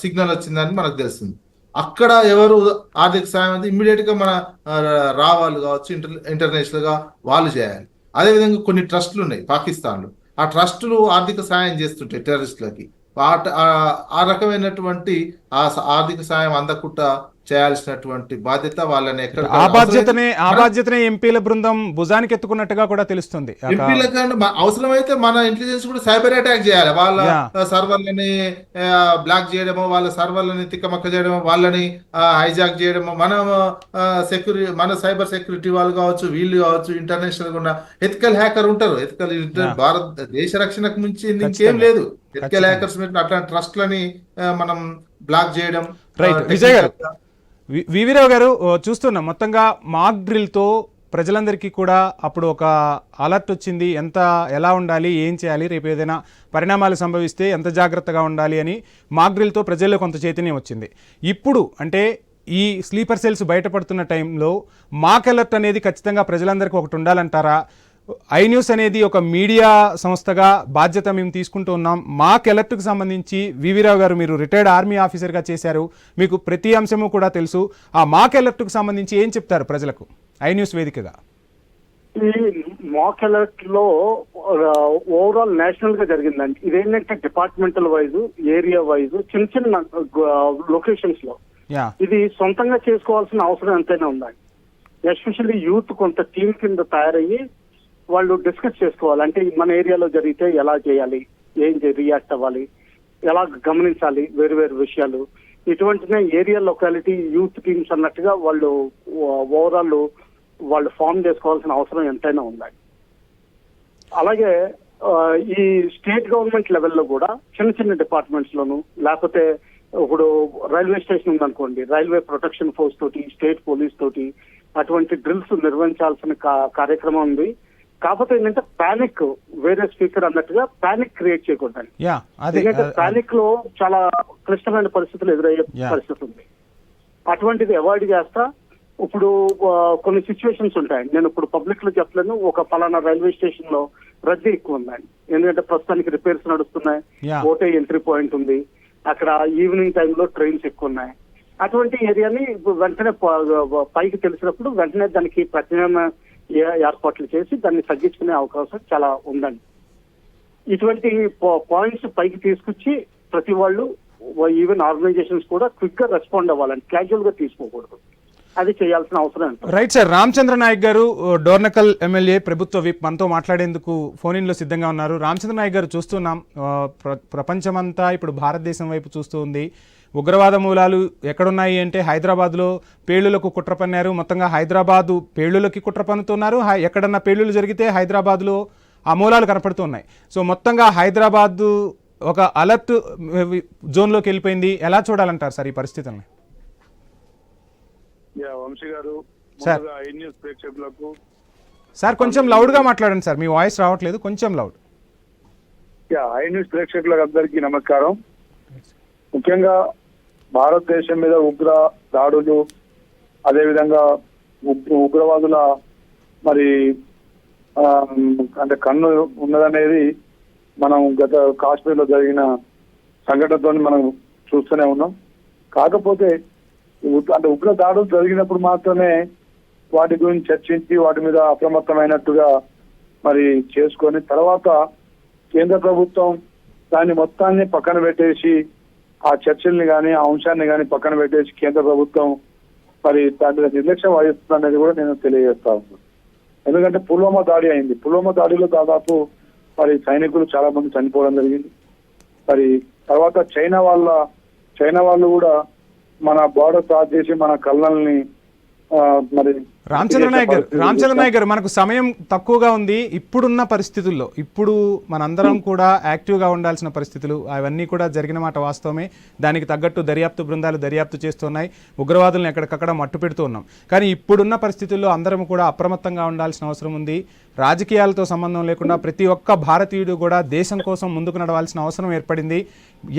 సిగ్నల్ వచ్చిందని మనకు తెలుస్తుంది. అక్కడ ఎవరు ఆర్థిక సహాయం అంటే ఇమ్మీడియట్ గా మన రావాళ్ళు కావచ్చు, ఇంటర్నేషనల్ గా వాళ్ళు చేయాలి. అదేవిధంగా కొన్ని ట్రస్టులు ఉన్నాయి పాకిస్తాన్లో. ఆ ట్రస్టులు ఆర్థిక సహాయం చేస్తుంటాయి టెర్రరిస్టులకి. ఆ రకమైనటువంటి ఆర్థిక సాయం అందకుండా చేయాల్సినటువంటి బాధ్యత వాళ్ళని ఎక్కడ ఆ బాధ్యతనే ఎంపీల బృందం భుజానికి ఎత్తుకున్నట్టుగా కూడా తెలుస్తుంది. ఎంపీలకు అవసరమైతే మన ఇంటెలిజెన్స్ కూడా సైబర్ అటాక్ చేయాలి. వాళ్ళ సర్వర్లని బ్లాక్ చేయడమో, వాళ్ళ సర్వర్లని తిక్కమక్క చేయడమో, వాళ్ళని హైజాక్ చేయడమో, మన సైబర్ సెక్యూరిటీ వాళ్ళు కావచ్చు, వీళ్ళు కావచ్చు, ఇంటర్నేషనల్ గా ఉన్న ఎథికల్ హ్యాకర్ ఉంటారు. భారత దేశ రక్షణకు మించి ఇంకేం లేదు. ఎథికల్ హ్యాకర్స్ అట్లాంటి ట్రస్ట్లని మనం బ్లాక్ చేయడం. రైట్ విజయ్ గారు, వివిరావు గారు, చూస్తున్నాం మొత్తంగా మాక్ డ్రిల్తో ప్రజలందరికీ కూడా అప్పుడు ఒక అలర్ట్ వచ్చింది. ఎలా ఉండాలి, ఏం చేయాలి, రేపు ఏదైనా పరిణామాలు సంభవిస్తే ఎంత జాగ్రత్తగా ఉండాలి అని మాక్ డ్రిల్తో ప్రజల్లో కొంత చైతన్యం వచ్చింది. ఇప్పుడు అంటే ఈ స్లీపర్ సెల్స్ బయటపడుతున్న టైంలో మాక్ అలర్ట్ అనేది ఖచ్చితంగా ప్రజలందరికీ ఒకటి ఉండాలంటారా? ఐ న్యూస్ అనేది ఒక మీడియా సంస్థగా బాధ్యత మేము తీసుకుంటూ ఉన్నాం. మాక్ అలర్ట్కి సంబంధించి వివిరావు గారు, మీరు రిటైర్డ్ ఆర్మీ ఆఫీసర్గా చేశారు, మీకు ప్రతి అంశము కూడా తెలుసు. ఆ మాక్ అలర్ట్కి సంబంధించి ఏం చెప్తారు ప్రజలకు ఐ న్యూస్ వేదికగా? ఈ మాక్ అలర్ట్ లో ఓవరాల్ నేషనల్ గా జరిగిందండి. ఇదేంటంటే డిపార్ట్మెంటల్ వైజ్, ఏరియా వైజ్, చిన్న చిన్న లొకేషన్స్ లో ఇది సొంతంగా చేసుకోవాల్సిన అవసరం ఎంతైనా ఉందండి. ఎస్పెషల్లీ యూత్ కొంత టీం కింద తయారయ్యి వాళ్ళు డిస్కస్ చేసుకోవాలి. అంటే మన ఏరియాలో జరిగితే ఎలా చేయాలి, ఏం రియాక్ట్ అవ్వాలి, ఎలా గమనించాలి, వేరు వేరు విషయాలు. ఇటువంటినే ఏరియా లొకాలిటీ యూత్ టీమ్స్ అన్నట్టుగా వాళ్ళు ఓవరాల్ వాళ్ళు ఫామ్ చేసుకోవాల్సిన అవసరం ఎంతైనా ఉందండి. అలాగే ఈ స్టేట్ గవర్నమెంట్ లెవెల్లో కూడా చిన్న చిన్న డిపార్ట్మెంట్స్ లోను, లేకపోతే ఇప్పుడు రైల్వే స్టేషన్ ఉందనుకోండి, రైల్వే ప్రొటెక్షన్ ఫోర్స్ తోటి, స్టేట్ పోలీస్ తోటి అటువంటి డ్రిల్స్ నిర్వహించాల్సిన కార్యక్రమం ఉంది. కాకపోతే ఏంటంటే పానిక్, వేరే స్పీకర్ అన్నట్టుగా పానిక్ క్రియేట్ చేయకూడదు. ఎందుకంటే పానిక్ లో చాలా క్లిష్టమైన పరిస్థితులు ఎదురయ్యే పరిస్థితి ఉంది. అటువంటిది అవాయిడ్ చేస్తా. ఇప్పుడు కొన్ని సిచ్యువేషన్స్ ఉంటాయి, నేను ఇప్పుడు పబ్లిక్ లో చెప్పలేను. ఒక పలానా రైల్వే స్టేషన్ లో రద్దీ ఎక్కువ ఉందండి, ఎందుకంటే ప్రస్తుతానికి రిపేర్స్ నడుస్తున్నాయి, ఓటే ఎంట్రీ పాయింట్ ఉంది, అక్కడ ఈవినింగ్ టైంలో ట్రైన్స్ ఎక్కువ ఉన్నాయి. అటువంటి ఏరియాని వెంటనే పైకి తెలిసినప్పుడు వెంటనే దానికి ప్రత్యామ్నాయ ఏర్పాట్లు చేసి దాన్ని తగ్గించుకునే అవకాశం చాలా ఉందండి. ఇటువంటి పాయింట్స్ పైకి తీసుకొచ్చి ప్రతి వాళ్ళు, ఈవెన్ ఆర్గనైజేషన్స్ కూడా క్విక్ గా రెస్పాండ్ అవ్వాలండి, క్యాజువల్ గా తీసుకోకూడదు. అది చేయాల్సిన అవసరం ఎంత. Right sir. రామచంద్ర నాయక్ గారు, డోర్నకల్ ఎమ్మెల్యే, ప్రభుత్వ విప్, మనతో మాట్లాడేందుకు ఫోన్ ఇన్ లో సిద్ధంగా ఉన్నారు. రామచంద్ర నాయక్ గారు, చూస్తున్నాం ప్రపంచమంతా ఇప్పుడు భారతదేశం వైపు చూస్తూ ఉంది. ఉగ్రవాద మూలాలు ఎక్కడున్నాయి అంటే హైదరాబాద్లో పేలులకు కుట్ర పన్నారు. మొత్తంగా హైదరాబాదు పేలులకి కుట్ర పన్నుతున్నారు. ఎక్కడన్నా పేలులు జరిగితే హైదరాబాద్లో ఆ మూలాలు కనపడుతున్నాయి. సో మొత్తంగా హైదరాబాద్ ఒక అలర్ట్ జోన్లోకి వెళ్ళిపోయింది. ఎలా చూడాలంటారు సార్ ఈ పరిస్థితుల్ని? వంశీ గారు, ఐ న్యూస్ ప్రేక్షకులకు సార్ కొంచెం లౌడ్గా మాట్లాడండి సార్, మీ వాయిస్ రావట్లేదు, కొంచెం లౌడ్. ఐ న్యూస్ ప్రేక్షకులకు అందరికీ నమస్కారం. ముఖ్యంగా భారతదేశం మీద ఉగ్ర దాడులు, అదేవిధంగా ఉగ్రవాదుల మరి అంటే కన్ను ఉన్నదనేది మనం గత కాశ్మీర్లో జరిగిన సంఘటనతో మనం చూస్తూనే ఉన్నాం. కాకపోతే అంటే ఉగ్ర దాడులు జరిగినప్పుడు మాత్రమే వాటి గురించి చర్చించి వాటి మీద అప్రమత్తమైనట్టుగా మరి చేసుకొని తర్వాత కేంద్ర ప్రభుత్వం దాన్ని మొత్తాన్ని పక్కన పెట్టేసి, ఆ చర్చల్ని కానీ ఆ అంశాన్ని కానీ పక్కన పెట్టేసి కేంద్ర ప్రభుత్వం మరి దాని మీద నిర్లక్ష్యం వహిస్తుంది అనేది కూడా నేను తెలియజేస్తా ఉన్నాను. ఎందుకంటే పుల్వామా దాడి అయింది. పుల్వామా దాడిలో దాదాపు మరి సైనికులు చాలా మంది చనిపోవడం జరిగింది. మరి తర్వాత చైనా వాళ్ళు కూడా మన బార్డర్ క్రాస్ చేసి మన కల్నల్ని మరి రామచంద్ర నాయక్ గారు మనకు సమయం తక్కువగా ఉంది. ఇప్పుడున్న పరిస్థితుల్లో ఇప్పుడు మనందరం కూడా యాక్టివ్గా ఉండాల్సిన పరిస్థితులు అవన్నీ కూడా జరిగిన మాట వాస్తవమే. దానికి తగ్గట్టు దర్యాప్తు బృందాలు దర్యాప్తు చేస్తున్నాయి, ఉగ్రవాదులను ఎక్కడికక్కడ మట్టు పెడుతూ ఉన్నాం. కానీ ఇప్పుడున్న పరిస్థితుల్లో అందరం కూడా అప్రమత్తంగా ఉండాల్సిన అవసరం ఉంది. రాజకీయాలతో సంబంధం లేకుండా ప్రతి ఒక్క భారతీయుడు కూడా దేశం కోసం ముందుకు నడవాల్సిన అవసరం ఏర్పడింది.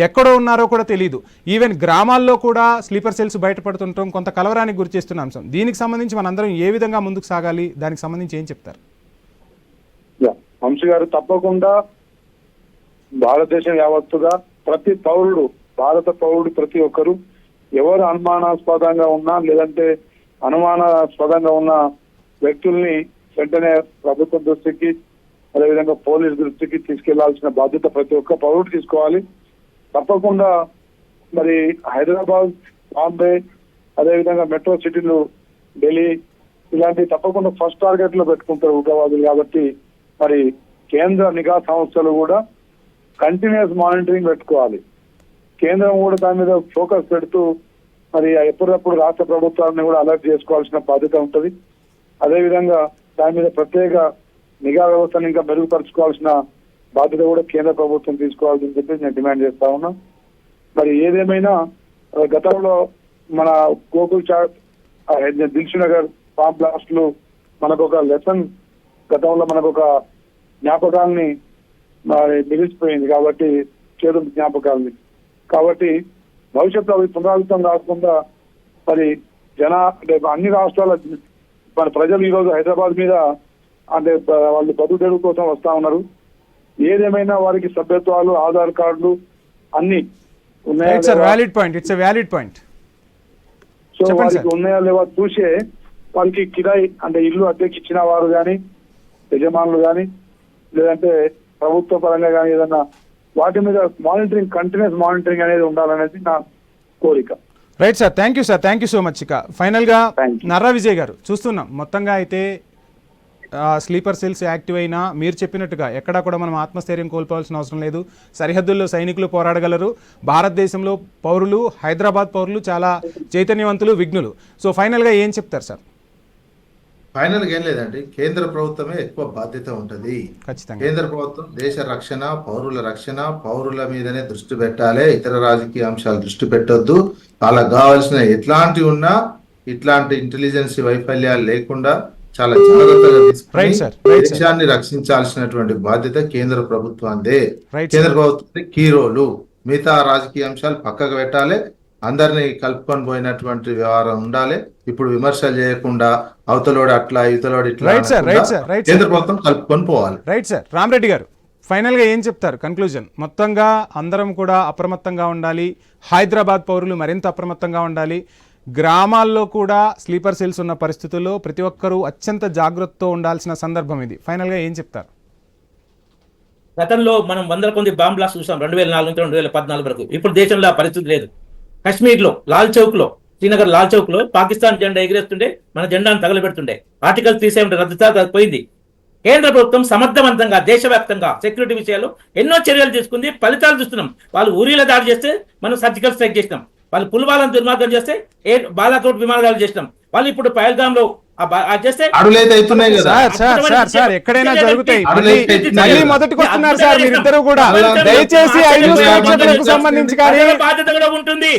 ఎక్కడో ఉన్నారో కూడా తెలియదు. ఈవెన్ గ్రామాల్లో కూడా స్లీపర్ సెల్స్ బయటపడుతుండటం కొంత కలవరానికి గురిచేస్తున్న అంశం. దీనికి సంబంధించి మనందరం ఏ విధంగా ముందుకు సాగాలి, దానికి సంబంధించి ఏం చెప్తారు? వంశీ గారు, తప్పకుండా భారతదేశం యావత్తుగా ప్రతి పౌరుడు, భారత పౌరుడు ప్రతి ఒక్కరు ఎవరు అనుమానాస్పదంగా ఉన్నా లేదంటే అనుమానాస్పదంగా ఉన్న వ్యక్తుల్ని వెంటనే ప్రభుత్వం దృష్టికి అదేవిధంగా పోలీస్ దృష్టికి తీసుకెళ్లాల్సిన బాధ్యత ప్రతి ఒక్క పౌరుడు తీసుకోవాలి. తప్పకుండా మరి హైదరాబాద్, బాంబే, అదేవిధంగా మెట్రో సిటీలు, ఢిల్లీ ఇలాంటివి తప్పకుండా ఫస్ట్ టార్గెట్ లో పెట్టుకుంటారు ఉగ్రవాదులు. కాబట్టి మరి కేంద్ర నిఘా సంస్థలు కూడా కంటిన్యూస్ మానిటరింగ్ పెట్టుకోవాలి. కేంద్రం కూడా దాని మీద ఫోకస్ పెడుతూ మరి ఎప్పటికప్పుడు రాష్ట్ర ప్రభుత్వాలను కూడా అలర్ట్ చేసుకోవాల్సిన బాధ్యత ఉంటుంది. అదేవిధంగా దాని మీద ప్రత్యేక నిఘా వ్యవస్థను ఇంకా మెరుగుపరచుకోవాల్సిన బాధ్యత కూడా కేంద్ర ప్రభుత్వం తీసుకోవాలని చెప్పి నేను డిమాండ్ చేస్తా ఉన్నా. మరి ఏదేమైనా గతంలో మన గోకుల్ చాట్, దిల్షు నగర్ బాంబ్ బ్లాస్ట్లు మనకు ఒక లెసన్, గతంలో మనకు ఒక జ్ఞాపకాలని మరి మిగిలిచిపోయింది. కాబట్టి చేదు జ్ఞాపకాలని కాబట్టి భవిష్యత్తులో అవి పునరావృతం కాకుండా మరి అన్ని రాష్ట్రాల మన ప్రజలు ఈరోజు హైదరాబాద్ మీద అంటే వాళ్ళు బతుకు తెరువు కోసం వస్తా ఉన్నారు. ఏదేమైనా వారికి సభ్యత్వాలు, ఆధార్ కార్డులు అన్ని ఉన్నాయా, సో వారికి ఉన్నాయా లేవా చూసే వాళ్ళకి కిరాయి అంటే ఇల్లు అద్దెకి ఇచ్చిన వారు కానీ, యజమానులు కానీ, లేదంటే ప్రభుత్వ పరంగా కానీ ఏదన్నా వాటి మీద మానిటరింగ్, కంటిన్యూస్ మానిటరింగ్ అనేది ఉండాలనేది నా కోరిక. Right sir, thank you so much. ఇక ఫైనల్గా నర్రా విజయ్ గారు, చూస్తున్నాం మొత్తంగా అయితే స్లీపర్ సెల్స్ యాక్టివ్ అయినా మీరు చెప్పినట్టుగా ఎక్కడా కూడా మనం ఆత్మస్థైర్యం కోల్పోవాల్సిన అవసరం లేదు. సరిహద్దుల్లో సైనికులు పోరాడగలరు. భారతదేశంలో పౌరులు, హైదరాబాద్ పౌరులు చాలా చైతన్యవంతులు, విఘ్నులు. సో ఫైనల్గా ఏం చెప్తారు సార్? ఫైనల్గా ఏం లేదండి, కేంద్ర ప్రభుత్వమే ఎక్కువ బాధ్యత ఉంటుంది. ఖచ్చితంగా కేంద్ర ప్రభుత్వం దేశ రక్షణ, పౌరుల రక్షణ, పౌరుల మీదనే దృష్టి పెట్టాలి. ఇతర రాజకీయ అంశాలు దృష్టి పెట్టొద్దు. వాళ్ళకి కావాల్సిన ఎట్లాంటివి ఉన్నా ఇట్లాంటి ఇంటెలిజెన్స్ వైఫల్యాలు లేకుండా చాలా జాగ్రత్తగా తీసుకుని దేశాన్ని రక్షించాల్సినటువంటి బాధ్యత కేంద్ర ప్రభుత్వాందే. కేంద్ర ప్రభుత్వం కీ రోలు. మిగతా రాజకీయ అంశాలు పక్కకు పెట్టాలి. అందరినీ కలుపుకొని పోయినటువంటి వ్యవహారం ఉండాలి. ఇప్పుడు విమర్శలు చేయకుండా అవతలోడు అట్లా, ఇవతలోడు ఇట్లా, కేంద్ర ప్రభుత్వం కలుపుకొని పోవాలి. Right sir. రామరెడ్డి గారు, ఫైనల్గా ఏం చెప్తారు? కన్క్లూజన్. మొత్తంగా అందరం కూడా అప్రమత్తంగా ఉండాలి. హైదరాబాద్ పౌరులు మరింత అప్రమత్తంగా ఉండాలి. గ్రామాల్లో కూడా స్లీపర్ సెల్స్ ఉన్న పరిస్థితుల్లో ప్రతి ఒక్కరూ అత్యంత జాగ్రత్తతో ఉండాల్సిన సందర్భం ఇది. ఫైనల్గా ఏం చెప్తారు? గతంలో మనం వందల కొద్ది బాంబ్ బ్లాస్ట్ చూసాం 2004 నుంచి 2014 వరకు. ఇప్పుడు దేశంలో ఆ పరిస్థితి లేదు. కశ్మీర్లో లాల్ చౌక్లో, శ్రీనగర్ లాల్ చౌక్లో పాకిస్తాన్ జెండా ఎగిరేస్తుండే, మన జెండాను తగలబెడుతుండే. ఆర్టికల్ 370 రద్దు పోయింది. కేంద్ర ప్రభుత్వం సమర్థవంతంగా దేశవ్యాప్తంగా సెక్యూరిటీ విషయాలు ఎన్నో చర్యలు తీసుకుంది. ఫలితాలు చూస్తున్నాం. వాళ్ళు ఊరిలో దాడి చేస్తే మనం సర్జికల్ స్ట్రైక్ చేసినాం. వాళ్ళు పుల్వాలను దుర్మార్గం చేస్తే బాలాకోట్ విమానాలు చేసినాం. వాళ్ళు ఇప్పుడు పహల్గామ్ లో ఎక్కడైనా జరుగుతాయి. మళ్ళీ మొదటికి వస్తున్నారు సార్ మీరిద్దరు కూడా. దయచేసి సంబంధించి కానీ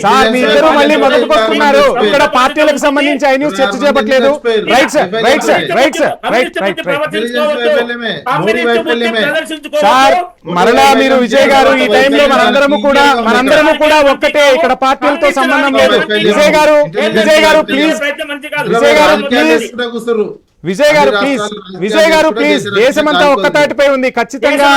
సార్ మీ ఇద్దరు మళ్ళీ మొదటికి వస్తున్నారు. ఇక్కడ పార్టీలకు సంబంధించి ఐ న్యూస్ చర్చ చేయట్లేదు. Right sir, right sir, right sir, right right sir. మరలా మీరు విజయ్ గారు, ఈ టైంలో మనందరము కూడా ఒక్కటే. ఇక్కడ పార్టీలతో సంబంధం లేదు. విజయ్ గారు ప్లీజ్, విజయ్ గారు ప్లీజ్. దేశమంతా ఒక్కతాటిపై ఉంది. ఖచ్చితంగా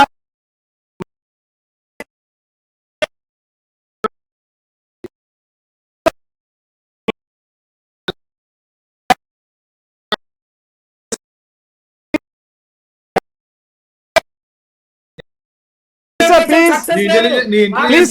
ప్లీజ్